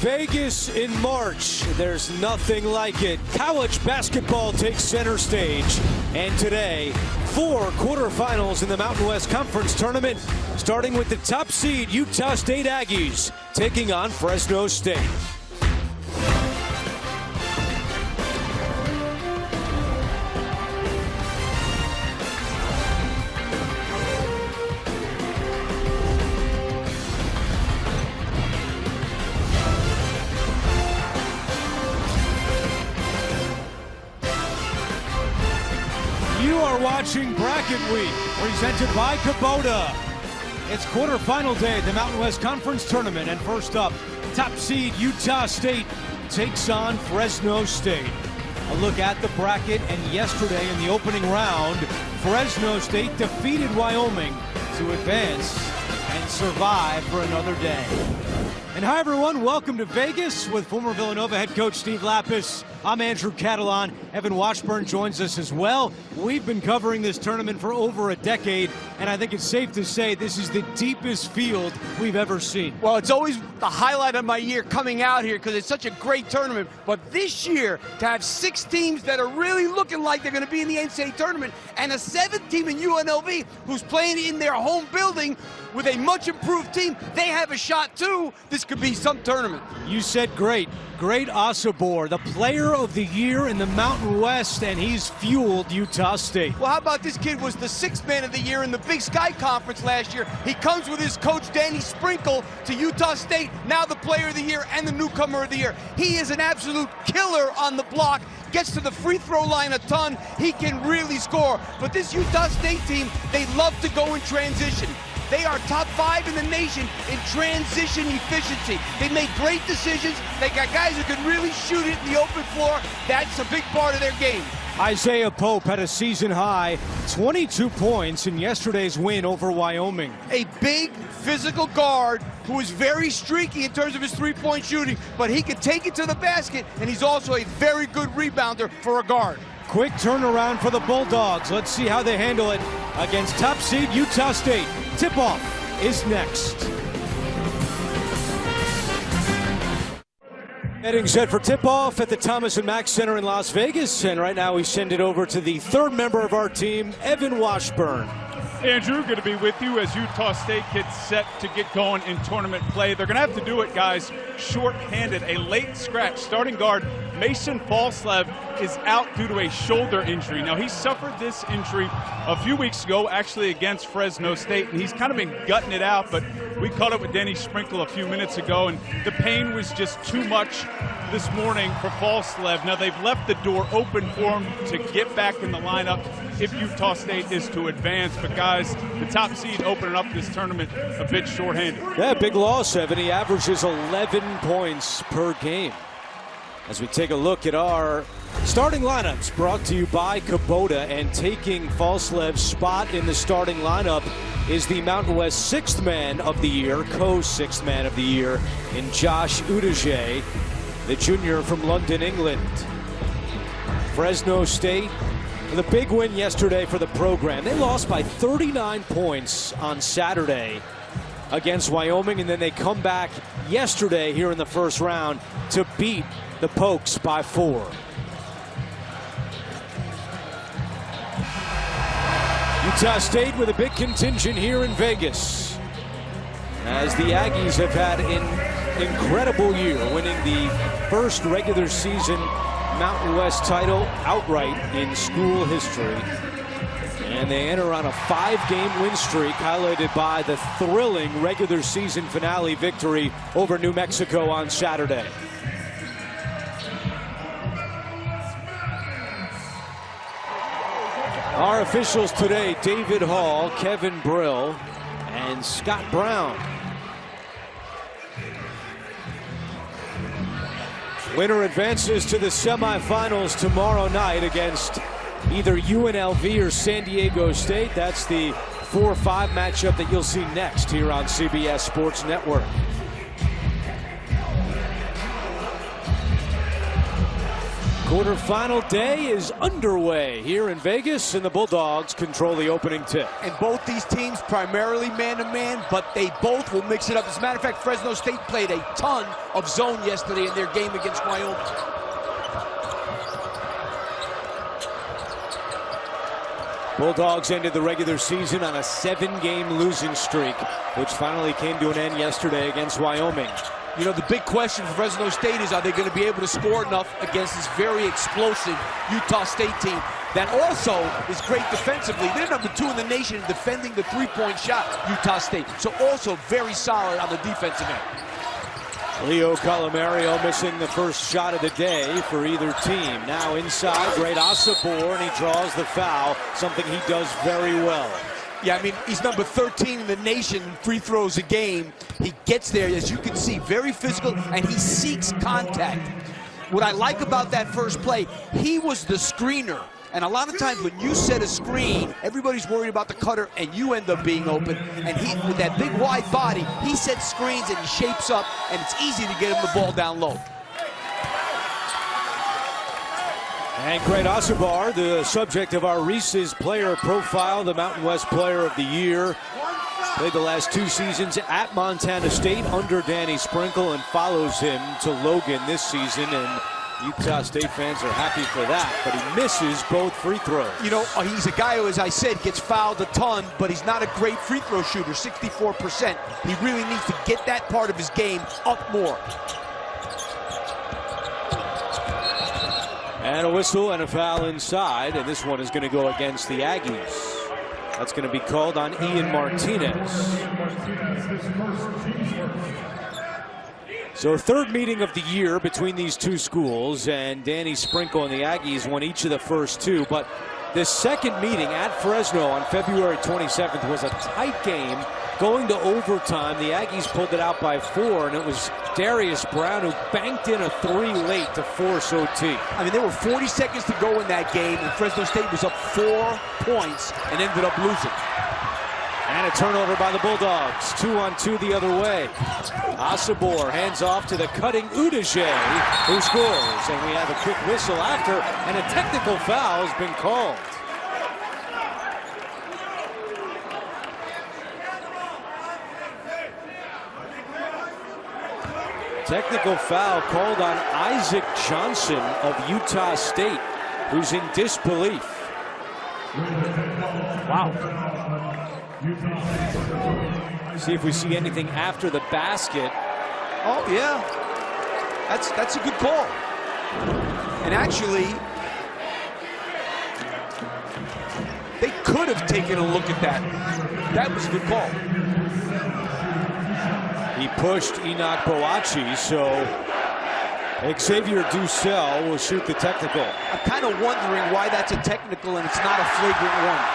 Vegas in March, there's nothing like it. College basketball takes center stage. And today, 4 quarterfinals in the Mountain West Conference Tournament, starting with the top seed Utah State Aggies taking on Fresno State. You are watching Bracket Week, presented by Kubota. It's quarterfinal day at the Mountain West Conference Tournament, and first up, top seed Utah State takes on Fresno State. A look at the bracket, and yesterday in the opening round, Fresno State defeated Wyoming to advance and survive for another day. And hi everyone, welcome to Vegas with former Villanova head coach Steve Lapis. I'm Andrew Catalan. Evan Washburn joins us as well. We've been covering this tournament for over a decade, and I think it's safe to say this is the deepest field we've ever seen. Well, it's always the highlight of my year coming out here because it's such a great tournament. But this year, to have 6 teams that are really looking like they're going to be in the NCAA tournament, and a 7th team in UNLV who's playing in their home building with a much improved team, they have a shot too. This could be some tournament. You said great. Great Osabor, the player of the year in the Mountain West, and he's fueled Utah State. Well, how about this kid was the 6th man of the year in the Big Sky Conference last year. He comes with his coach, Danny Sprinkle, to Utah State, now the player of the year and the newcomer of the year. He is an absolute killer on the block, gets to the free throw line a ton. He can really score. But this Utah State team, they love to go in transition. They are top 5 in the nation in transition efficiency. They make great decisions. They got guys who can really shoot it in the open floor. That's a big part of their game. Isaiah Pope had a season high 22 points in yesterday's win over Wyoming. A big physical guard who is very streaky in terms of his three-point shooting, but he can take it to the basket, and he's also a very good rebounder for a guard. Quick turnaround for the Bulldogs. Let's see how they handle it against top seed Utah State. Tip-off is next. Getting set for tip-off at the Thomas & Mack Center in Las Vegas. And right now we send it over to the 3rd member of our team, Evan Washburn. Andrew, good to be with you as Utah State gets set to get going in tournament play. They're going to have to do it, guys, short-handed. A late scratch. Starting guard Mason Falslev is out due to a shoulder injury. Now, he suffered this injury a few weeks ago, actually against Fresno State, and he's kind of been gutting it out, but we caught up with Danny Sprinkle a few minutes ago, and the pain was just too much this morning for Falslev. Now, they've left the door open for him to get back in the lineup if Utah State is to advance. But, guys, the top seed opening up this tournament a bit shorthanded. Yeah, big loss, Evan. He averages 11 points per game. As we take a look at our starting lineups, brought to you by Kubota, and taking Falslev's spot in the starting lineup is the Mountain West 6th man of the year, co-6th man of the year, in Josh Udajay, the junior from London, England. Fresno State with a big win yesterday for the program. They lost by 39 points on Saturday against Wyoming, and then they come back yesterday here in the first round to beat the Pokes by 4. Utah State with a big contingent here in Vegas, as the Aggies have had an incredible year, winning the first regular season Mountain West title outright in school history. And they enter on a 5-game win streak, highlighted by the thrilling regular season finale victory over New Mexico on Saturday. Our officials today, David Hall, Kevin Brill, and Scott Brown. Winner advances to the semifinals tomorrow night against either UNLV or San Diego State. That's the 4-5 matchup that you'll see next here on CBS Sports Network. Quarterfinal day is underway here in Vegas, and the Bulldogs control the opening tip. And both these teams primarily man-to-man, but they both will mix it up. As a matter of fact, Fresno State played a ton of zone yesterday in their game against Wyoming. Bulldogs ended the regular season on a 7-game losing streak, which finally came to an end yesterday against Wyoming. You know, the big question for Fresno State is, are they going to be able to score enough against this very explosive Utah State team that also is great defensively? They're number 2 in the nation in defending the three-point shot, Utah State. So also very solid on the defensive end. Leo Colomario missing the first shot of the day for either team. Now inside, great Asabor, and he draws the foul, something he does very well. Yeah, I mean, he's number 13 in the nation in free throws a game. He gets there, as you can see, very physical, and he seeks contact. What I like about that first play, he was the screener. And a lot of times when you set a screen, everybody's worried about the cutter, and you end up being open. And he, with that big wide body, he sets screens and he shapes up, and it's easy to get him the ball down low. And great Asabor, the subject of our Reese's player profile, the Mountain West Player of the Year. Played the last 2 seasons at Montana State under Danny Sprinkle and follows him to Logan this season. And Utah State fans are happy for that, but he misses both free throws. You know, he's a guy who, as I said, gets fouled a ton, but he's not a great free throw shooter, 64%. He really needs to get that part of his game up more. And a whistle and a foul inside, and this one is going to go against the Aggies. That's going to be called on Ian Martinez. So 3rd meeting of the year between these two schools, and Danny Sprinkle and the Aggies won each of the first 2. But this second meeting at Fresno on February 27th was a tight game. Going to overtime, the Aggies pulled it out by 4, and it was Darius Brown who banked in a 3 late to force OT. I mean, there were 40 seconds to go in that game, and Fresno State was up 4 points and ended up losing. And a turnover by the Bulldogs. 2-on-2 the other way. Asabor hands off to the cutting Udije, who scores. And we have a quick whistle after, and a technical foul has been called. Technical foul called on Isaac Johnson of Utah State, who's in disbelief. Wow. See if we see anything after the basket. Oh, yeah. That's a good call. And actually, they could have taken a look at that. That was a good call. He pushed Enoch Boachi, so Xavier Dussel will shoot the technical. I'm kind of wondering why that's a technical and it's not a flagrant one.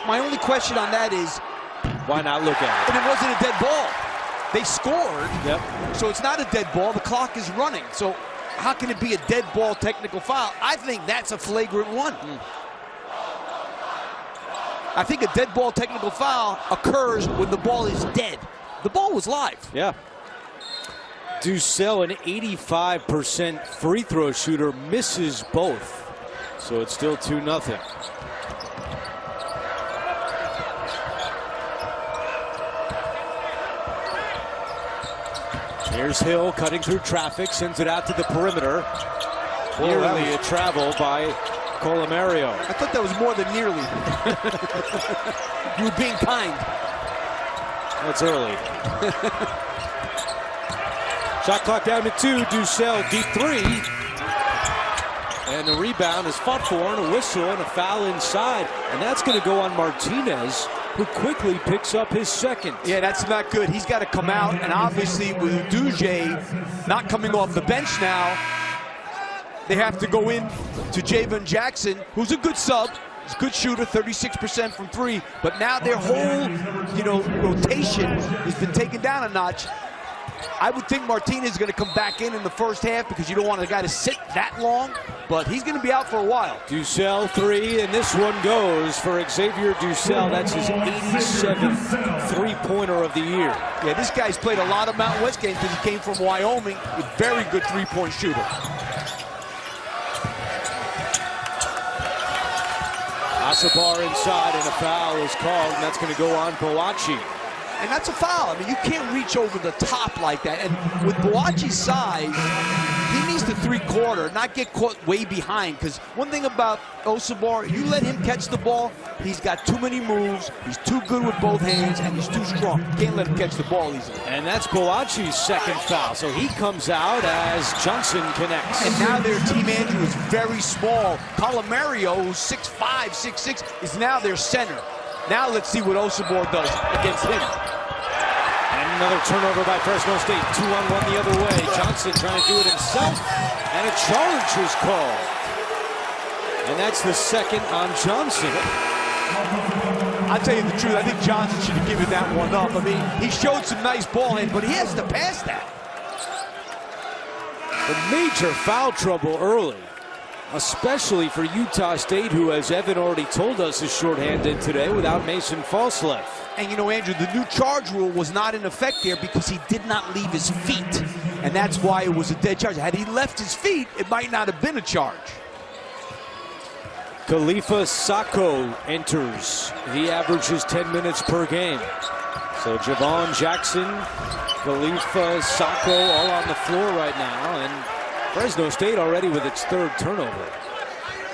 My only question on that is, why not look at it? And it wasn't a dead ball. They scored, yep. So it's not a dead ball. The clock is running. So how can it be a dead ball technical foul? I think that's a flagrant one. I think a dead ball technical foul occurs when the ball is dead. The ball was live. Yeah. Dussel, an 85% free throw shooter, misses both. So it's still 2-0. Here's Hill cutting through traffic, sends it out to the perimeter. Nearly a travel by Colomario. I thought that was more than nearly. You were being kind. That's early. Shot clock down to 2. Dussel, deep 3. And the rebound is fought for, and a whistle and a foul inside. And that's going to go on Martinez, who quickly picks up his second. Yeah, that's not good. He's got to come out, and obviously with Udije not coming off the bench now, they have to go in to Javon Jackson, who's a good sub. He's a good shooter, 36% from 3. But now their whole, rotation has been taken down a notch. I would think Martinez is going to come back in the first half because you don't want a guy to sit that long, but he's going to be out for a while. Ducell 3, and this one goes for Xavier Ducell. That's his 87th three-pointer of the year. Yeah, this guy's played a lot of Mountain West games because he came from Wyoming. A very good three-point shooter. Asabar inside, and a foul is called, and that's going to go on Boachi. And that's a foul. I mean, you can't reach over the top like that. And with Boachi's size, he needs to three-quarter, not get caught way behind. Because one thing about Osabar, you let him catch the ball, he's got too many moves, he's too good with both hands, and he's too strong. You can't let him catch the ball easily. And that's Boachi's second foul. So he comes out as Johnson connects. And now their team Andrew is very small. Colomario, who's 6'5", 6'6", is now their center. Now let's see what Osabar does against him. And another turnover by Fresno State. 2-on-1 the other way. Johnson trying to do it himself. And a charge is called. And that's the second on Johnson. I'll tell you the truth, I think Johnson should have given that one up. I mean, he showed some nice ball hands, but he has to pass that. The major foul trouble early, especially for Utah State, who, as Evan already told us, is shorthanded today without Mason Falslev. And you know, Andrew, the new charge rule was not in effect there because he did not leave his feet. And that's why it was a dead charge. Had he left his feet, it might not have been a charge. Khalifa Sacco enters. He averages 10 minutes per game. So Javon Jackson, Khalifa Sacco all on the floor right now. And Fresno State already with its third turnover.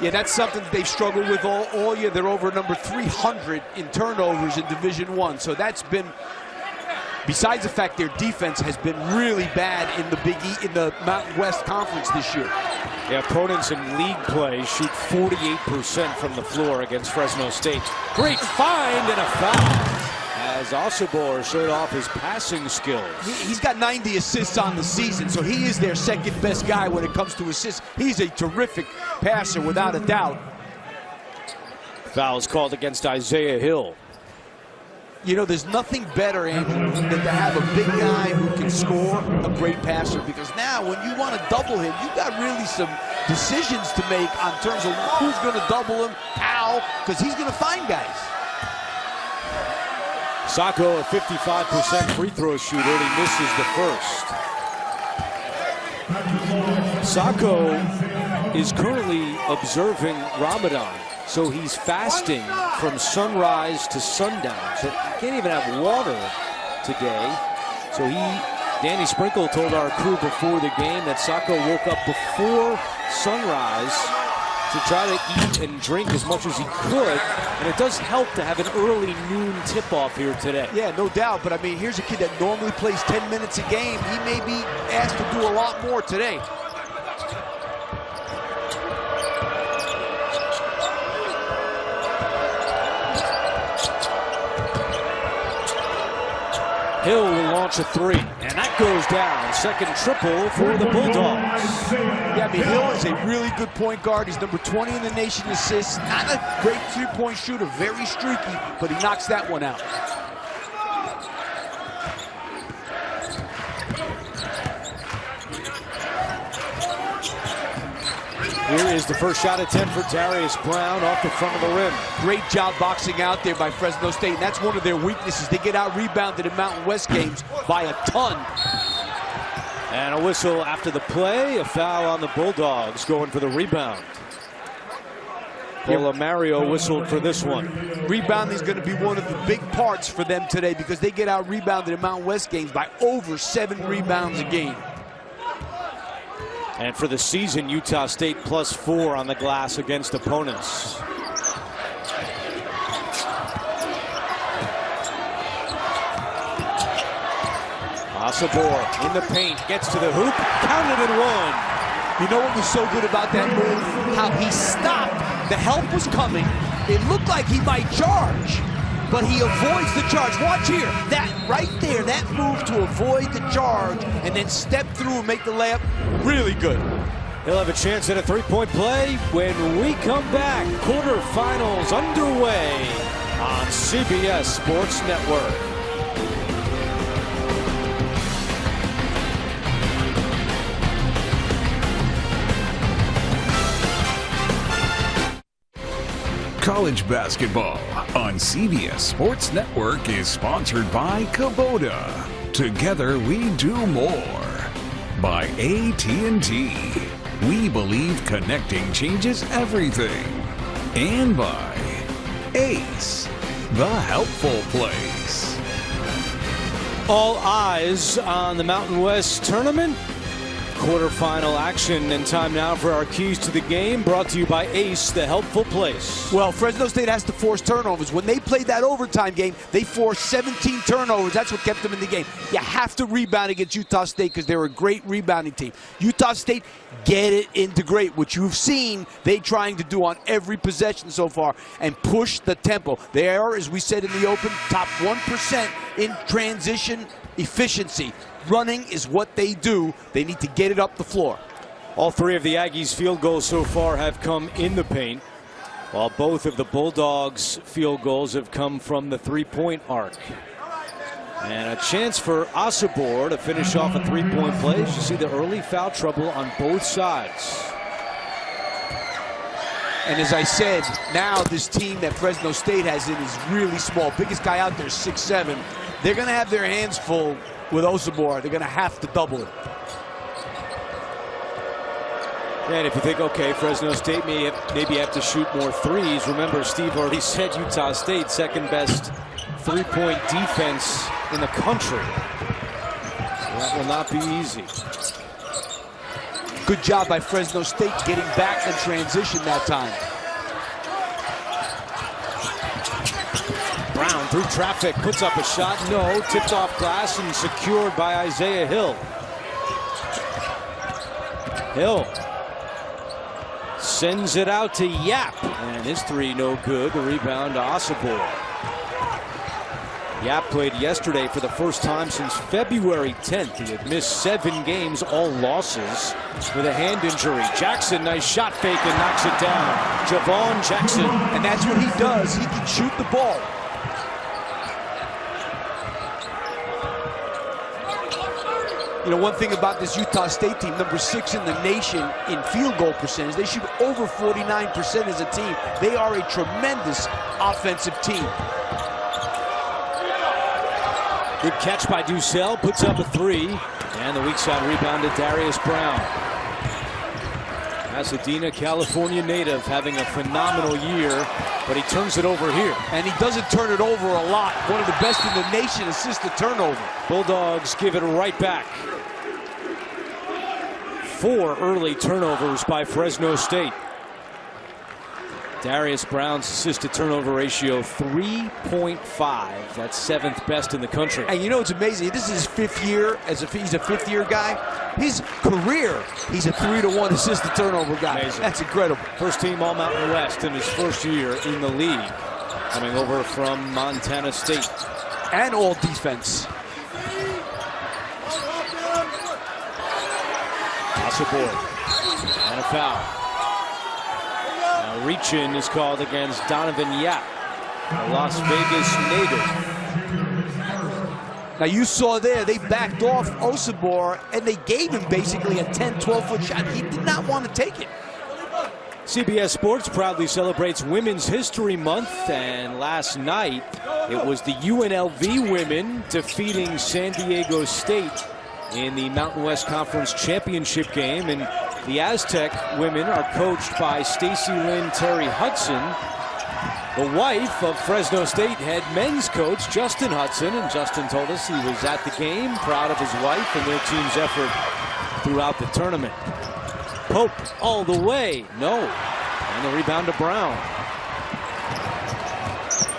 Yeah, that's something that they've struggled with all year. They're over number 300 in turnovers in Division I. So that's been, besides the fact their defense has been really bad in the Big E, in the Mountain West Conference this year. Yeah, opponents in league play shoot 48% from the floor against Fresno State. Great find and a foul, as Osabar showed off his passing skills. He's got 90 assists on the season, so he is their second best guy when it comes to assists. He's a terrific passer, without a doubt. Foul is called against Isaiah Hill. You know, there's nothing better, Andrew, than to have a big guy who can score, a great passer, because now when you want to double him, you've got really some decisions to make on terms of who's going to double him, how, because he's going to find guys. Sacco, a 55% free throw shooter, and he misses the first. Sacco is currently observing Ramadan, so he's fasting from sunrise to sundown. So he can't even have water today. So Danny Sprinkle told our crew before the game that Sacco woke up before sunrise to try to eat and drink as much as he could. And it does help to have an early noon tip-off here today. Yeah, no doubt. But, I mean, here's a kid that normally plays 10 minutes a game. He may be asked to do a lot more today. Hill will launch a three, and that goes down. Second triple for the Bulldogs. Yeah, I mean, Hill is a really good point guard. He's number 20 in the nation in assists. Not a great three-point shooter, very streaky, but he knocks that one out. Here is the first shot attempt for Darius Brown off the front of the rim. Great job boxing out there by Fresno State, and that's one of their weaknesses. They get out-rebounded in Mountain West games by a ton. And a whistle after the play, a foul on the Bulldogs going for the rebound. Mario whistled for this one. Rebounding is going to be one of the big parts for them today because they get out-rebounded in Mountain West games by over 7 rebounds a game. And for the season, Utah State +4 on the glass against opponents. Osabar in the paint, gets to the hoop, counted and one. You know what was so good about that move? How he stopped. The help was coming. It looked like he might charge, but he avoids the charge. Watch here. That right there, that move to avoid the charge and then step through and make the layup, really good. He'll have a chance at a three-point play when we come back. Quarterfinals underway on CBS Sports Network. College basketball on CBS Sports Network is sponsored by Kubota. Together we do more. By AT&T. We believe connecting changes everything. And by Ace, the helpful place. All eyes on the Mountain West tournament. Quarterfinal action, and time now for our keys to the game, brought to you by Ace, the helpful place. Well, Fresno State has to force turnovers. When they played that overtime game, they forced 17 turnovers. That's what kept them in the game. You have to rebound against Utah State because they're a great rebounding team. Utah State, get it into great, which you've seen they trying to do on every possession so far, and push the tempo. They are, as we said in the open, top 1% in transition efficiency. Running is what they do. They need to get it up the floor. All three of the Aggies' field goals so far have come in the paint, while both of the Bulldogs' field goals have come from the three-point arc. And a chance for Osibor to finish off a three-point play. As you see the early foul trouble on both sides. And as I said, now this team that Fresno State has in is really small. Biggest guy out there is 6'7". They're going to have their hands full with Osibor. They're going to have to double it. And if you think, okay, Fresno State maybe have to shoot more threes, remember Steve already said Utah State second best three-point defense in the country. That will not be easy. Good job by Fresno State getting back in transition that time. Brown through traffic, puts up a shot, no, tipped off glass and secured by Isaiah Hill. Hill sends it out to Yap, and his three no good. The rebound to Osibor. Yap played yesterday for the first time since February 10th. He had missed 7 games, all losses, with a hand injury. Jackson, nice shot fake and knocks it down. Javon Jackson. And that's what he does. He can shoot the ball. You know, one thing about this Utah State team, number 6 in the nation in field goal percentage, they shoot over 49% as a team. They are a tremendous offensive team. Good catch by Ducell, puts up a 3, and the weak side rebound to Darius Brown. Pasadena, California native, having a phenomenal year, but he turns it over here. And he doesn't turn it over a lot. One of the best in the nation assists the turnover. Bulldogs give it right back. 4 early turnovers by Fresno State. Darius Brown's assist-to turnover ratio 3.5. That's 7th best in the country. And you know it's amazing. This is his 5th year he's a 5th-year guy. His career, he's a 3-to-1 assist-to turnover guy. Amazing. That's incredible. First team All-Mountain West in his first year in the league, coming over from Montana State. And all defense. Osibor and a foul. Now reach-in is called against Donovan Yap, a Las Vegas native. Now you saw there, they backed off Osibor and they gave him basically a 10, 12-foot shot. He did not want to take it. CBS Sports proudly celebrates Women's History Month, and last night it was the UNLV women defeating San Diego State in the Mountain West Conference Championship game. And the Aztec women are coached by Stacy Lynn Terry Hudson, the wife of Fresno State head men's coach Justin Hudson. And Justin told us he was at the game, proud of his wife and their team's effort throughout the tournament. Pope all the way, no. And the rebound to Brown.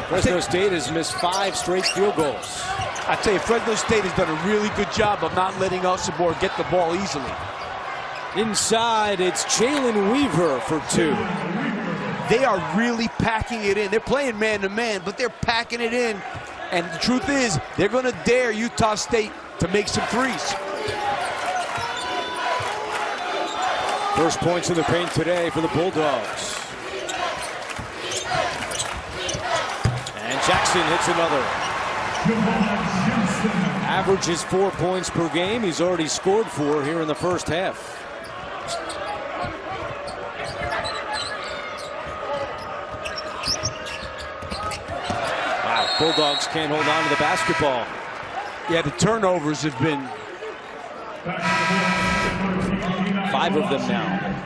Fresno State has missed 5 straight field goals. I tell you, Fresno State has done a really good job of not letting Osibor get the ball easily. Inside, it's Jalen Weaver for 2. They are really packing it in. They're playing man-to-man, but they're packing it in. And the truth is, they're going to dare Utah State to make some threes. First points in the paint today for the Bulldogs. And Jackson hits another. Averages 4 points per game. He's already scored 4 here in the first half. Bulldogs can't hold on to the basketball. Yeah, the turnovers have been 5 of them now.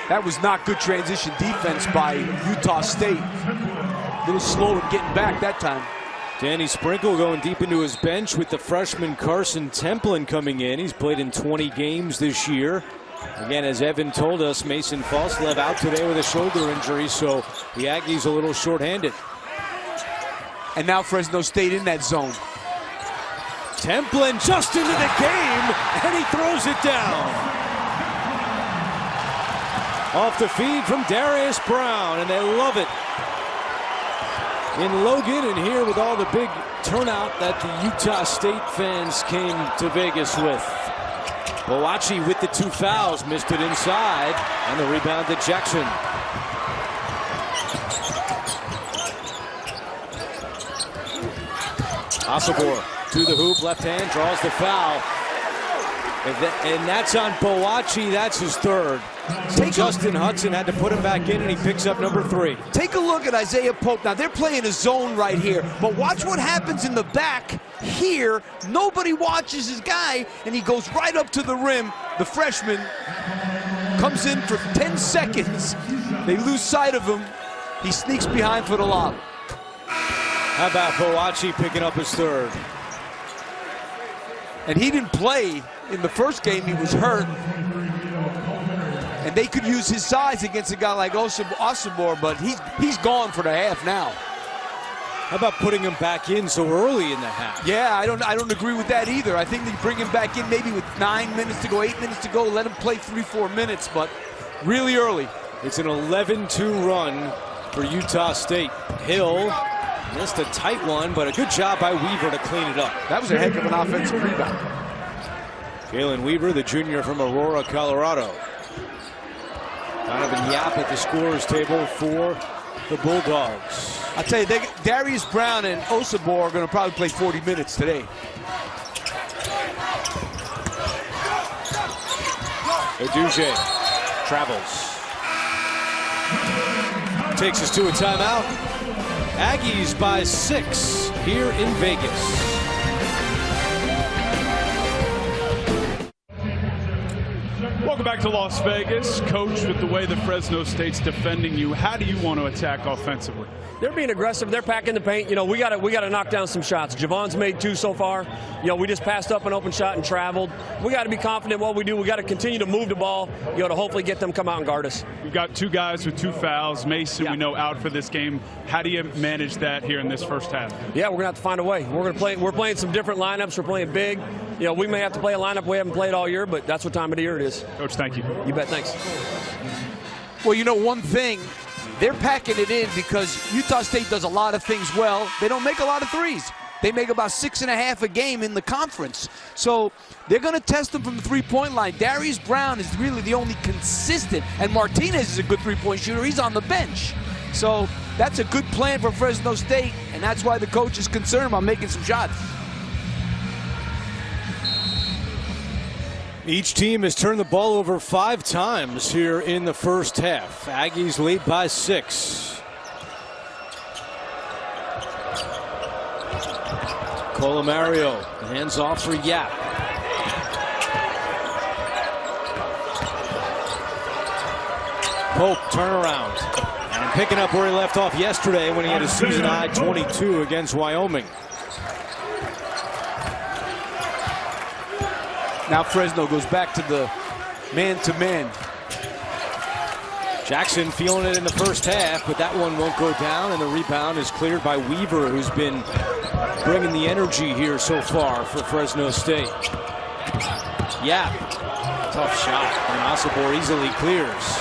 That was not good transition defense by Utah State. A little slow in getting back that time. Danny Sprinkle going deep into his bench with the freshman Carson Templin coming in. He's played in 20 games this year. Again, as Evan told us, Mason Falslev out today with a shoulder injury, so the Aggies a little shorthanded. And now Fresno State in that zone. Templin just into the game, and he throws it down. Off the feed from Darius Brown, and they love it in Logan, and here with all the big turnout that the Utah State fans came to Vegas with. Boachi with the 2 fouls, missed it inside, and the rebound to Jackson. Osobor to the hoop, left hand, draws the foul. And that's on Boachi, that's his 3rd. So Justin Hudson had to put him back in, and he picks up number 3. Take a look at Isaiah Pope. Now, they're playing a zone right here, but watch what happens in the back here. Nobody watches his guy, and he goes right up to the rim. The freshman comes in for 10 seconds. They lose sight of him. He sneaks behind for the lob. How about Boachi picking up his 3rd? And he didn't play in the first game. He was hurt. And they could use his size against a guy like Osobor, but he's gone for the half now. How about putting him back in so early in the half? Yeah, I don't agree with that either. I think they bring him back in maybe with 9 minutes to go, 8 minutes to go, let him play 3-4 minutes, but really early. It's an 11-2 run for Utah State. Hill missed a tight one, but a good job by Weaver to clean it up. That was a heck of an offensive rebound. Jalen Weaver, the junior from Aurora, Colorado. Donovan Yap at the scorer's table for the Bulldogs. I'll tell you, Darius Brown and Osobor are going to probably play 40 minutes today. Eduje travels. Takes us to a timeout. Aggies by 6 here in Vegas. Welcome back to Las Vegas. Coach, with the way the Fresno State's defending you, how do you want to attack offensively? They're being aggressive. They're packing the paint. You know, we got to knock down some shots. Javon's made 2 so far. You know, we just passed up an open shot and traveled. We got to be confident in what we do. We got to continue to move the ball, you know, to hopefully get them come out and guard us. We've got 2 guys with 2 fouls. Mason, we know, out for this game. How do you manage that here in this first half? Yeah, we're gonna have to find a way. We're playing some different lineups. We're playing big. You know, we may have to play a lineup we haven't played all year, but that's what time of the year it is. Coach, thank you. You bet. Thanks. Well, you know, one thing, they're packing it in because Utah State does a lot of things well. They don't make a lot of threes. They make about 6.5 a game in the conference. So they're going to test them from the three-point line. Darius Brown is really the only consistent, and Martinez is a good three-point shooter. He's on the bench. So that's a good plan for Fresno State, and that's why the coach is concerned about making some shots. Each team has turned the ball over 5 times here in the first half. Aggies lead by 6. Colomario, hands off for Yap. Pope, turnaround. And picking up where he left off yesterday when he had a season-high 22 against Wyoming. Now Fresno goes back to the man-to-man. Jackson feeling it in the first half, but that one won't go down, and the rebound is cleared by Weaver, who's been bringing the energy here so far for Fresno State. Yap, tough shot, and Osobor easily clears.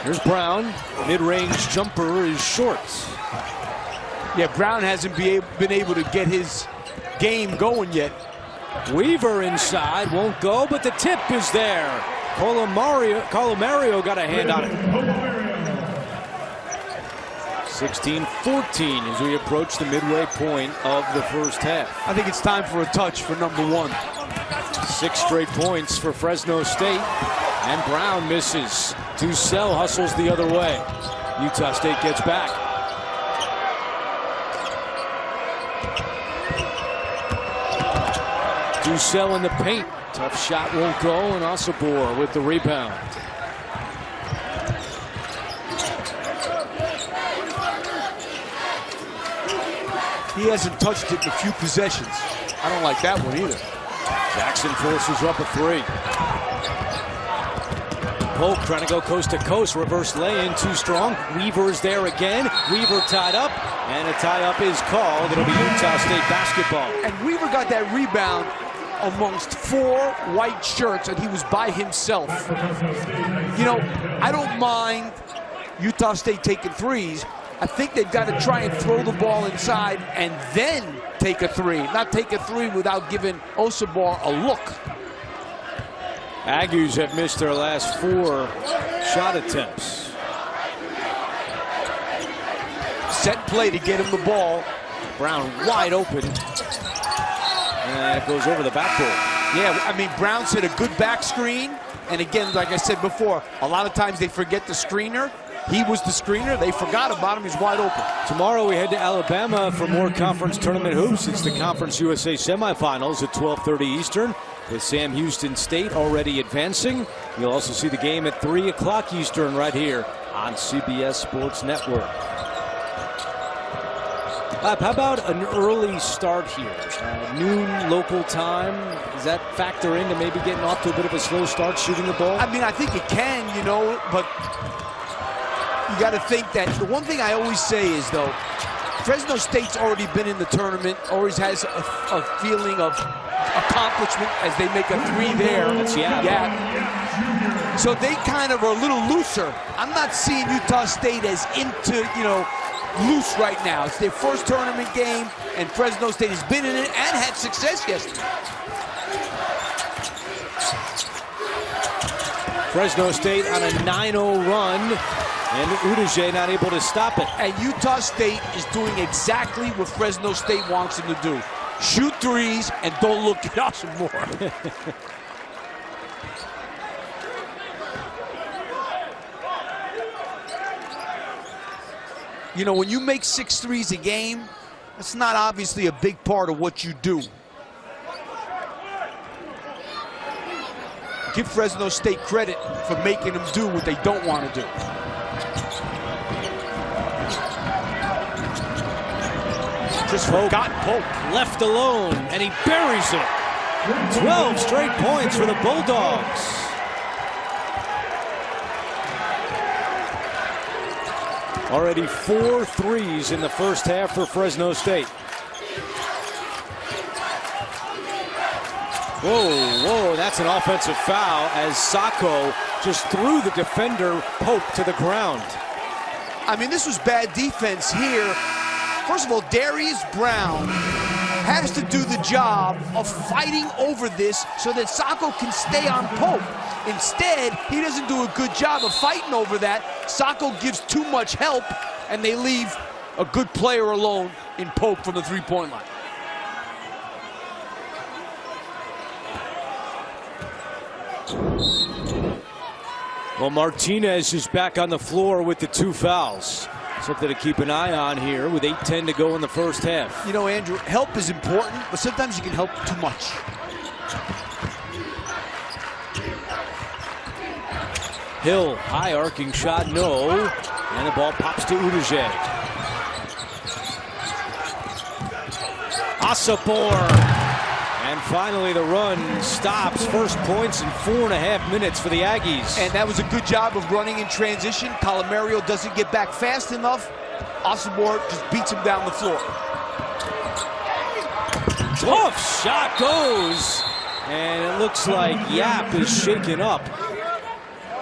Here's Brown. Mid-range jumper is short. Yeah, Brown hasn't been able to get his game going yet. Weaver inside, won't go, but the tip is there. Colomario got a hand on it. 16-14 as we approach the midway point of the first half. I think it's time for a touch for number 1. 6 straight points for Fresno State, and Brown misses. Dussel hustles the other way. Utah State gets back. Dussel in the paint. Tough shot won't go, and Osabor with the rebound. He hasn't touched it in a few possessions. I don't like that one either. Jackson forces up a 3. Pope trying to go coast to coast. Reverse lay-in, too strong. Weaver's there again. Weaver tied up, and a tie-up is called. It'll be Utah State basketball. And Weaver got that rebound amongst 4 white shirts, and he was by himself. You know, I don't mind Utah State taking threes. I think they've got to try and throw the ball inside and then take a 3. Not take a 3 without giving Osabor a look. Aggies have missed their last 4 shot attempts. Set play to get him the ball. Brown wide open. And it goes over the backboard. Yeah, I mean, Brown set a good back screen. And again, like I said before, a lot of times they forget the screener. He was the screener. They forgot about him. He's wide open. Tomorrow we head to Alabama for more conference tournament hoops. It's the Conference USA semifinals at 12:30 Eastern with Sam Houston State already advancing. You'll also see the game at 3 o'clock Eastern right here on CBS Sports Network. Bob, how about an early start here? Noon local time. Does that factor into maybe getting off to a bit of a slow start shooting the ball? I mean, I think it can, you know, but you got to think that the one thing I always say is, though, Fresno State's already been in the tournament, always has a feeling of accomplishment as they make a 3 there. That's yeah. So they kind of are a little looser. I'm not seeing Utah State as into, you know, loose right now. It's their first tournament game, and Fresno State has been in it and had success yesterday. Fresno State on a 9-0 run, and Udije not able to stop it. And Utah State is doing exactly what Fresno State wants them to do. Shoot threes and don't look at us more. You know, when you make 6 threes a game, that's not obviously a big part of what you do. Give Fresno State credit for making them do what they don't want to do. Just forgot Pope. Left alone, and he buries it. 12 straight points for the Bulldogs. Already 4 threes in the first half for Fresno State. Whoa, that's an offensive foul as Sacco just threw the defender Pope to the ground. I mean, this was bad defense here. First of all, Darius Brown has to do the job of fighting over this so that Sacco can stay on Pope. Instead, he doesn't do a good job of fighting over that. Sacco gives too much help, and they leave a good player alone in Pope from the three-point line. Well, Martinez is back on the floor with the 2 fouls. Something to keep an eye on here with 8:10 to go in the first half. You know, Andrew, help is important, but sometimes you can help too much. Hill, high arcing shot, no. And the ball pops to Udije. Osabor. And finally the run stops. First points in 4.5 minutes for the Aggies. And that was a good job of running in transition. Colomario doesn't get back fast enough. Osabor just beats him down the floor. Tough shot goes. And it looks like Yap is shaken up.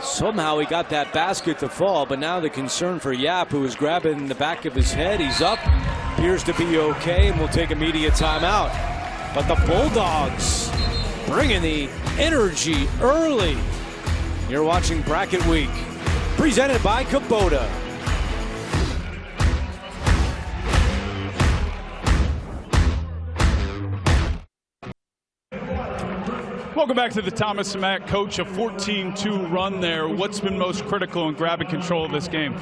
Somehow he got that basket to fall, but now the concern for Yap, who is grabbing the back of his head, he's up, appears to be okay, and will take a media timeout. But the Bulldogs bringing the energy early. You're watching Bracket Week, presented by Kubota. Welcome back to the Thomas and Mack. Coach, a 14-2 run there. What's been most critical in grabbing control of this game?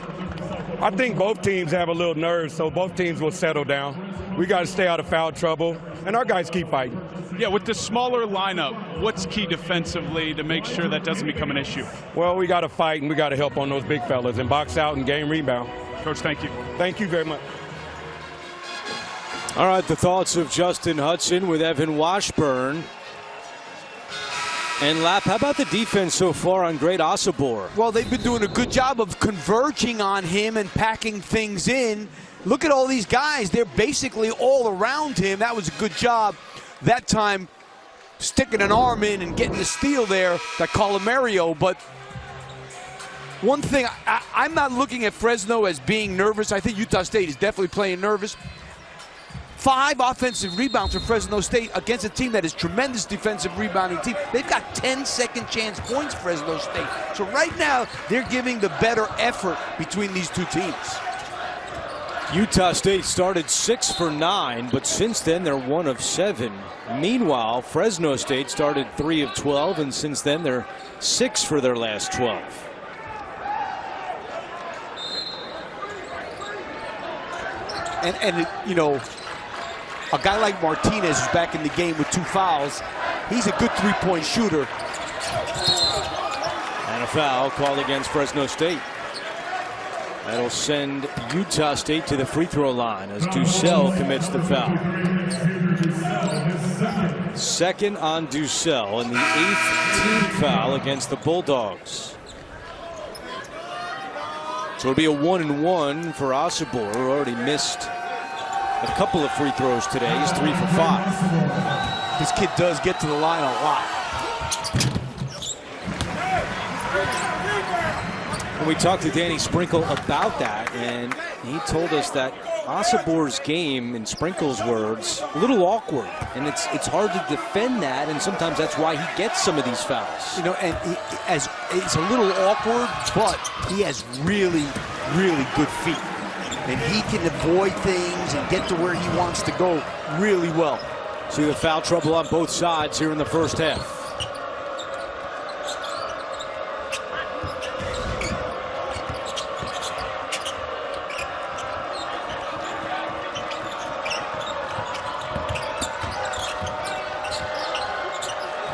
I think both teams have a little nerves, so both teams will settle down. We got to stay out of foul trouble, and our guys keep fighting. Yeah, with the smaller lineup, what's key defensively to make sure that doesn't become an issue? Well, we got to fight, and we got to help on those big fellas and box out and game rebound. Coach, thank you. Thank you very much. All right, the thoughts of Justin Hudson with Evan Washburn. And Lap, how about the defense so far on Great Osobor? Well, they've been doing a good job of converging on him and packing things in. Look at all these guys. They're basically all around him. That was a good job. That time, sticking an arm in and getting the steal there, that Colomario. But one thing, I'm not looking at Fresno as being nervous. I think Utah State is definitely playing nervous. 5 offensive rebounds for Fresno State against a team that is tremendous defensive rebounding team. They've got 10 second chance points, Fresno State. So right now, they're giving the better effort between these two teams. Utah State started 6 for 9, but since then they're 1 of 7. Meanwhile, Fresno State started 3 of 12, and since then they're 6 for their last 12. And you know, a guy like Martinez who's back in the game with 2 fouls, he's a good three-point shooter. And a foul called against Fresno State. That'll send Utah State to the free throw line as Ducell commits the foul. Second on Ducell, and the 8th team foul against the Bulldogs. So it'll be a 1-and-1 for Osobor, who already missed a couple of free throws today. He's 3 for 5. This kid does get to the line a lot. And we talked to Danny Sprinkle about that, and he told us that Osobor's game, in Sprinkle's words, a little awkward, and it's hard to defend that, and sometimes that's why he gets some of these fouls. You know, and it's a little awkward, but he has really, really good feet, and he can avoid things and get to where he wants to go really well. See the foul trouble on both sides here in the first half.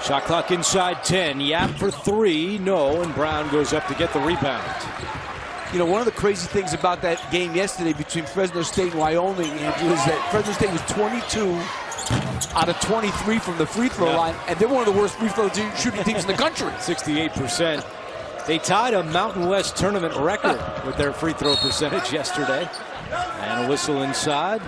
Shot clock inside 10. Yap for 3. No, and Brown goes up to get the rebound. You know, one of the crazy things about that game yesterday between Fresno State and Wyoming, Andrew, is that Fresno State was 22 out of 23 from the free throw line, and they're one of the worst free throw shooting teams in the country. 68%. They tied a Mountain West tournament record with their free throw percentage yesterday. And a whistle inside.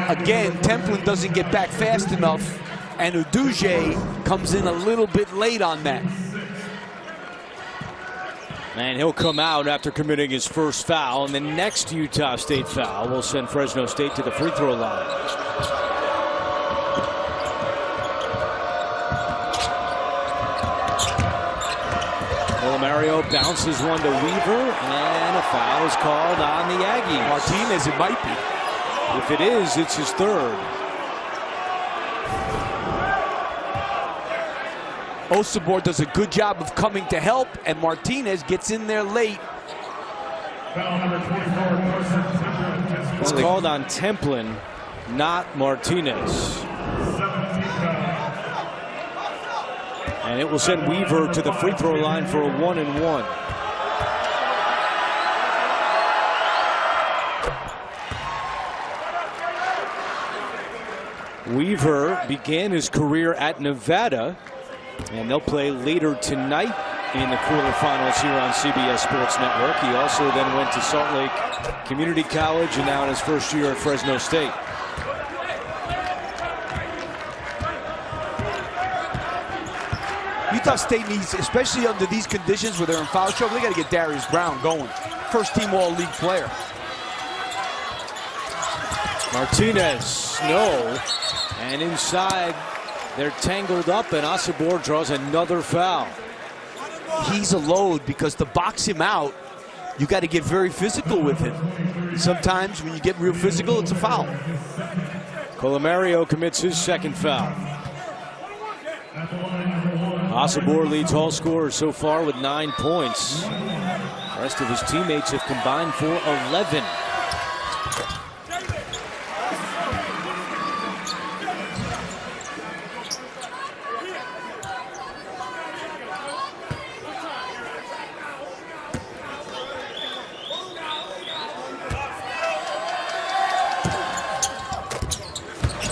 Again, Templin doesn't get back fast enough, and Uduje comes in a little bit late on that. And he'll come out after committing his first foul, and the next Utah State foul will send Fresno State to the free throw line. Mario bounces one to Weaver, and a foul is called on the Aggies. Martinez, it might be. If it is, it's his third. Osobor does a good job of coming to help, and Martinez gets in there late. It's called on Templin, not Martinez. And it will send Weaver to the free throw line for a 1-and-1. Weaver began his career at Nevada, and they'll play later tonight in the quarterfinals here on CBS Sports Network. He also then went to Salt Lake Community College and now in his first year at Fresno State. Utah State needs, especially under these conditions where they're in foul trouble, they got to get Darius Brown going. First team all-league player. Martinez, no. And inside, they're tangled up, and Osobor draws another foul. He's a load because to box him out, you got to get very physical with him. Sometimes when you get real physical, it's a foul. Colomario commits his second foul. Asabor leads all scorers so far with 9 points. The rest of his teammates have combined for 11.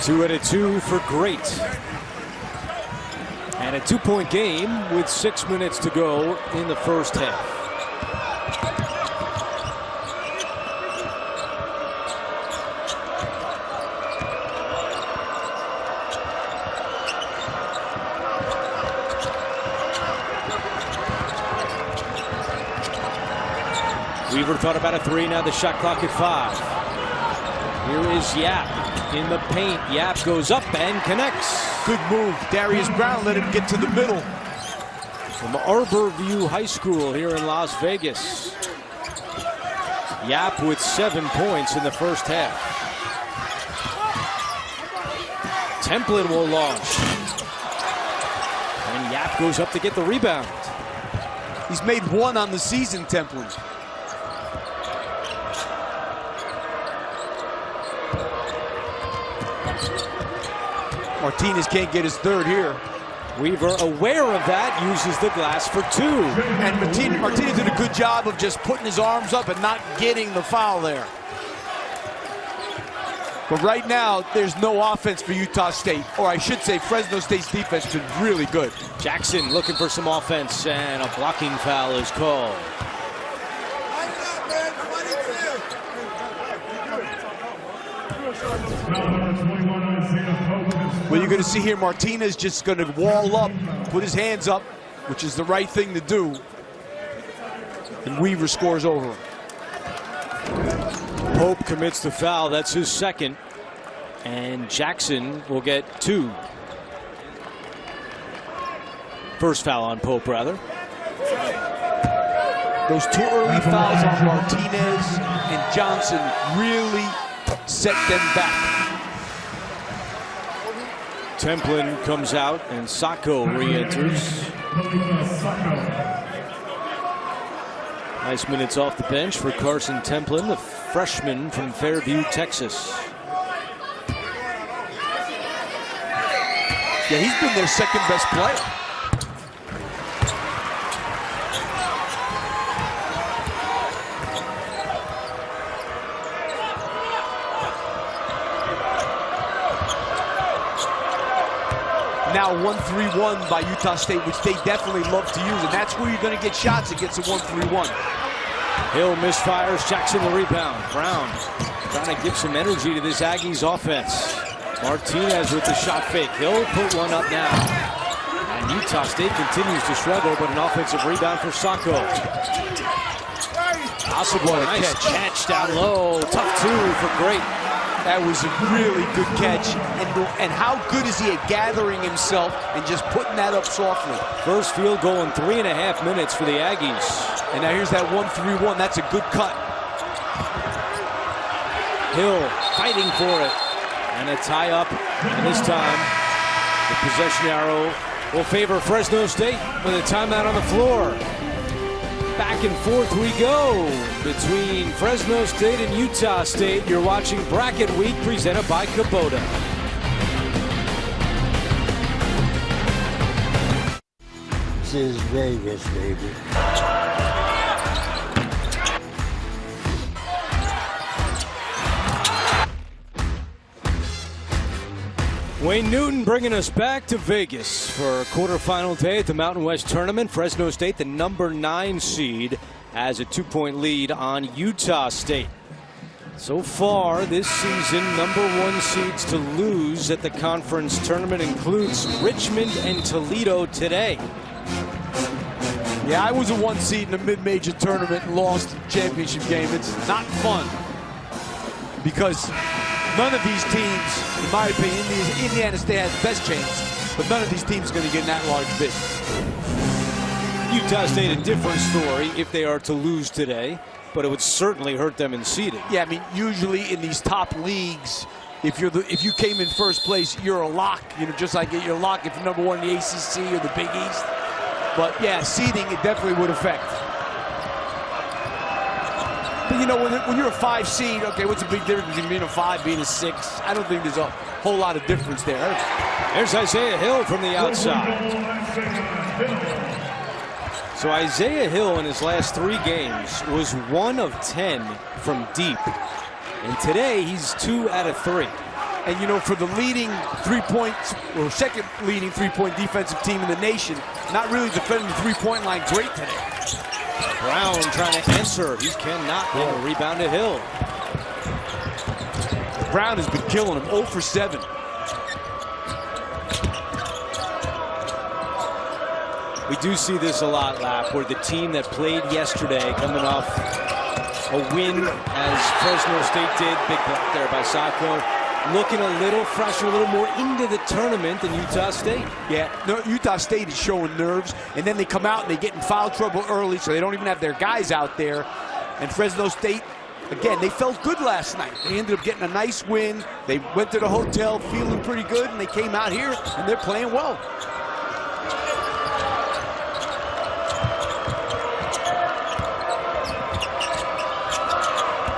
Two and a 2 for Great. And a 2-point game with 6 minutes to go in the first half. Weaver thought about a 3, now the shot clock at 5. Here is Yap in the paint. Yap goes up and connects. Good move. Darius Brown let him get to the middle. From Arborview High School here in Las Vegas. Yap with 7 points in the first half. Templin will launch. And Yap goes up to get the rebound. He's made 1 on the season, Templin. Martinez can't get his third here. Weaver, aware of that, uses the glass for 2. And Martinez did a good job of just putting his arms up and not getting the foul there. But right now, there's no offense for Utah State. Or I should say, Fresno State's defense has been really good. Jackson looking for some offense, and a blocking foul is called. Well, you're going to see here Martinez just going to wall up, put his hands up, which is the right thing to do. And Weaver scores over him. Pope commits the foul. That's his second. And Jackson will get 2. First foul on Pope, rather. Those 2 early fouls on Martinez and Johnson really set them back. Templin comes out and Sacco re-enters. Nice minutes off the bench for Carson Templin, the freshman from Fairview, Texas. Yeah, he's been their second best player. Now 1-3-1 by Utah State, which they definitely love to use, and that's where you're going to get shots against a 1-3-1. Hill misfires, Jackson the rebound. Brown trying to give some energy to this Aggies offense. Martinez with the shot fake. Hill put one up now. And Utah State continues to struggle, but an offensive rebound for Sacco. Asabor, nice catch down low. Tough 2 for Great. That was a really good catch. And how good is he at gathering himself and just putting that up softly? First field goal in 3.5 minutes for the Aggies. And now here's that 1-3-1. That's a good cut. Hill fighting for it. And a tie up. And this time, the possession arrow will favor Fresno State with a timeout on the floor. Back and forth we go between Fresno State and Utah State. You're watching Bracket Week presented by Kubota. This is Vegas, baby. Wayne Newton bringing us back to Vegas for a quarterfinal day at the Mountain West Tournament. Fresno State, the number 9 seed, has a 2-point lead on Utah State. So far this season, number 1 seeds to lose at the conference tournament includes Richmond and Toledo today. Yeah, I was a 1 seed in a mid-major tournament and lost the championship game. It's not fun because none of these teams, in my opinion, Indiana State has the best chance, but none of these teams are going to get in that large bid. Utah State, a different story if they are to lose today. but it would certainly hurt them in seeding. Yeah, I mean, usually in these top leagues, if you came in first place, you're a lock. You know, just like you're a lock if you're number one in the ACC or the Big East. But yeah, seeding it definitely would affect. But you know, when you're a 5 seed, okay, what's the big difference between being a 5, being a 6? I don't think there's a whole lot of difference there. There's Isaiah Hill from the outside. So Isaiah Hill in his last 3 games was 1 of 10 from deep. And today he's 2 out of 3. And you know, for the leading 3-point or second leading 3-point defensive team in the nation, not really defending the 3-point line great today. Brown trying to answer. He cannot get a rebound to Hill. Brown has been killing him, 0 for 7. We do see this a lot, Lap, where the team that played yesterday coming off a win as Fresno State did, big block there by Sacco, looking a little fresher, a little more into the tournament than Utah State. Yeah, no, Utah State is showing nerves, and then they come out and they get in foul trouble early, so they don't even have their guys out there. And Fresno State, again, they felt good last night. They ended up getting a nice win. They went to the hotel feeling pretty good, and they came out here, and they're playing well.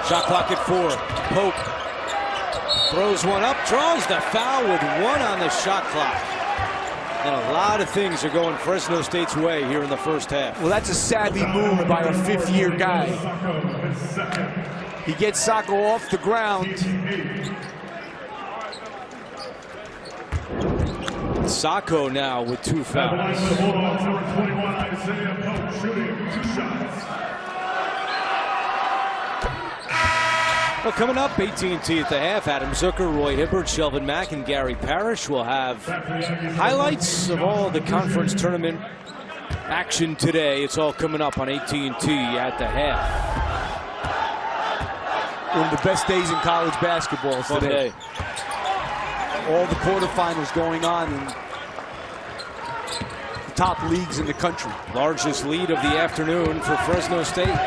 Shot clock at 4. Pope throws one up, draws the foul with 1 on the shot clock. And a lot of things are going Fresno State's way here in the first half. Well, that's a savvy move by a 5th-year guy. He gets Sacco off the ground. Sacco now with 2 fouls. Well, coming up, AT&T at the half, Adam Zucker, Roy Hibbert, Shelvin Mack, and Gary Parrish will have highlights of all the conference tournament action today. It's all coming up on AT&T at the half. One of the best days in college basketball today. All the quarterfinals going on in the top leagues in the country. Largest lead of the afternoon for Fresno State.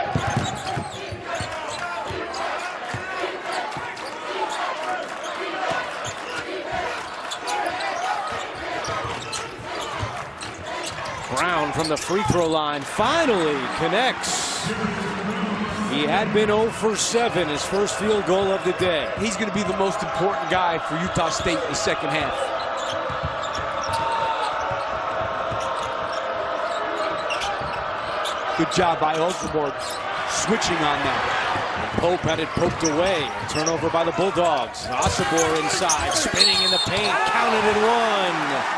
Brown from the free throw line finally connects. He had been 0 for 7, his first field goal of the day. He's going to be the most important guy for Utah State in the second half. Good job by Osborne switching on that. Pope had it poked away. Turnover by the Bulldogs. Osborne inside, spinning in the paint, counted and 1.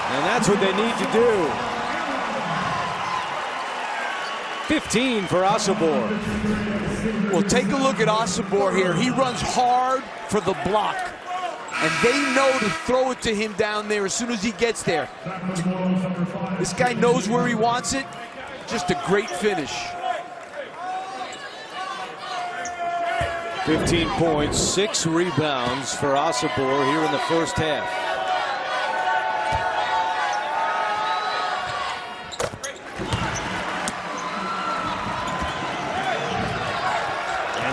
And that's what they need to do. 15 for Osborne. Well, take a look at Osborne here. He runs hard for the block. And they know to throw it to him down there as soon as he gets there. This guy knows where he wants it. Just a great finish. 15 points, 6 rebounds for Osborne here in the first half.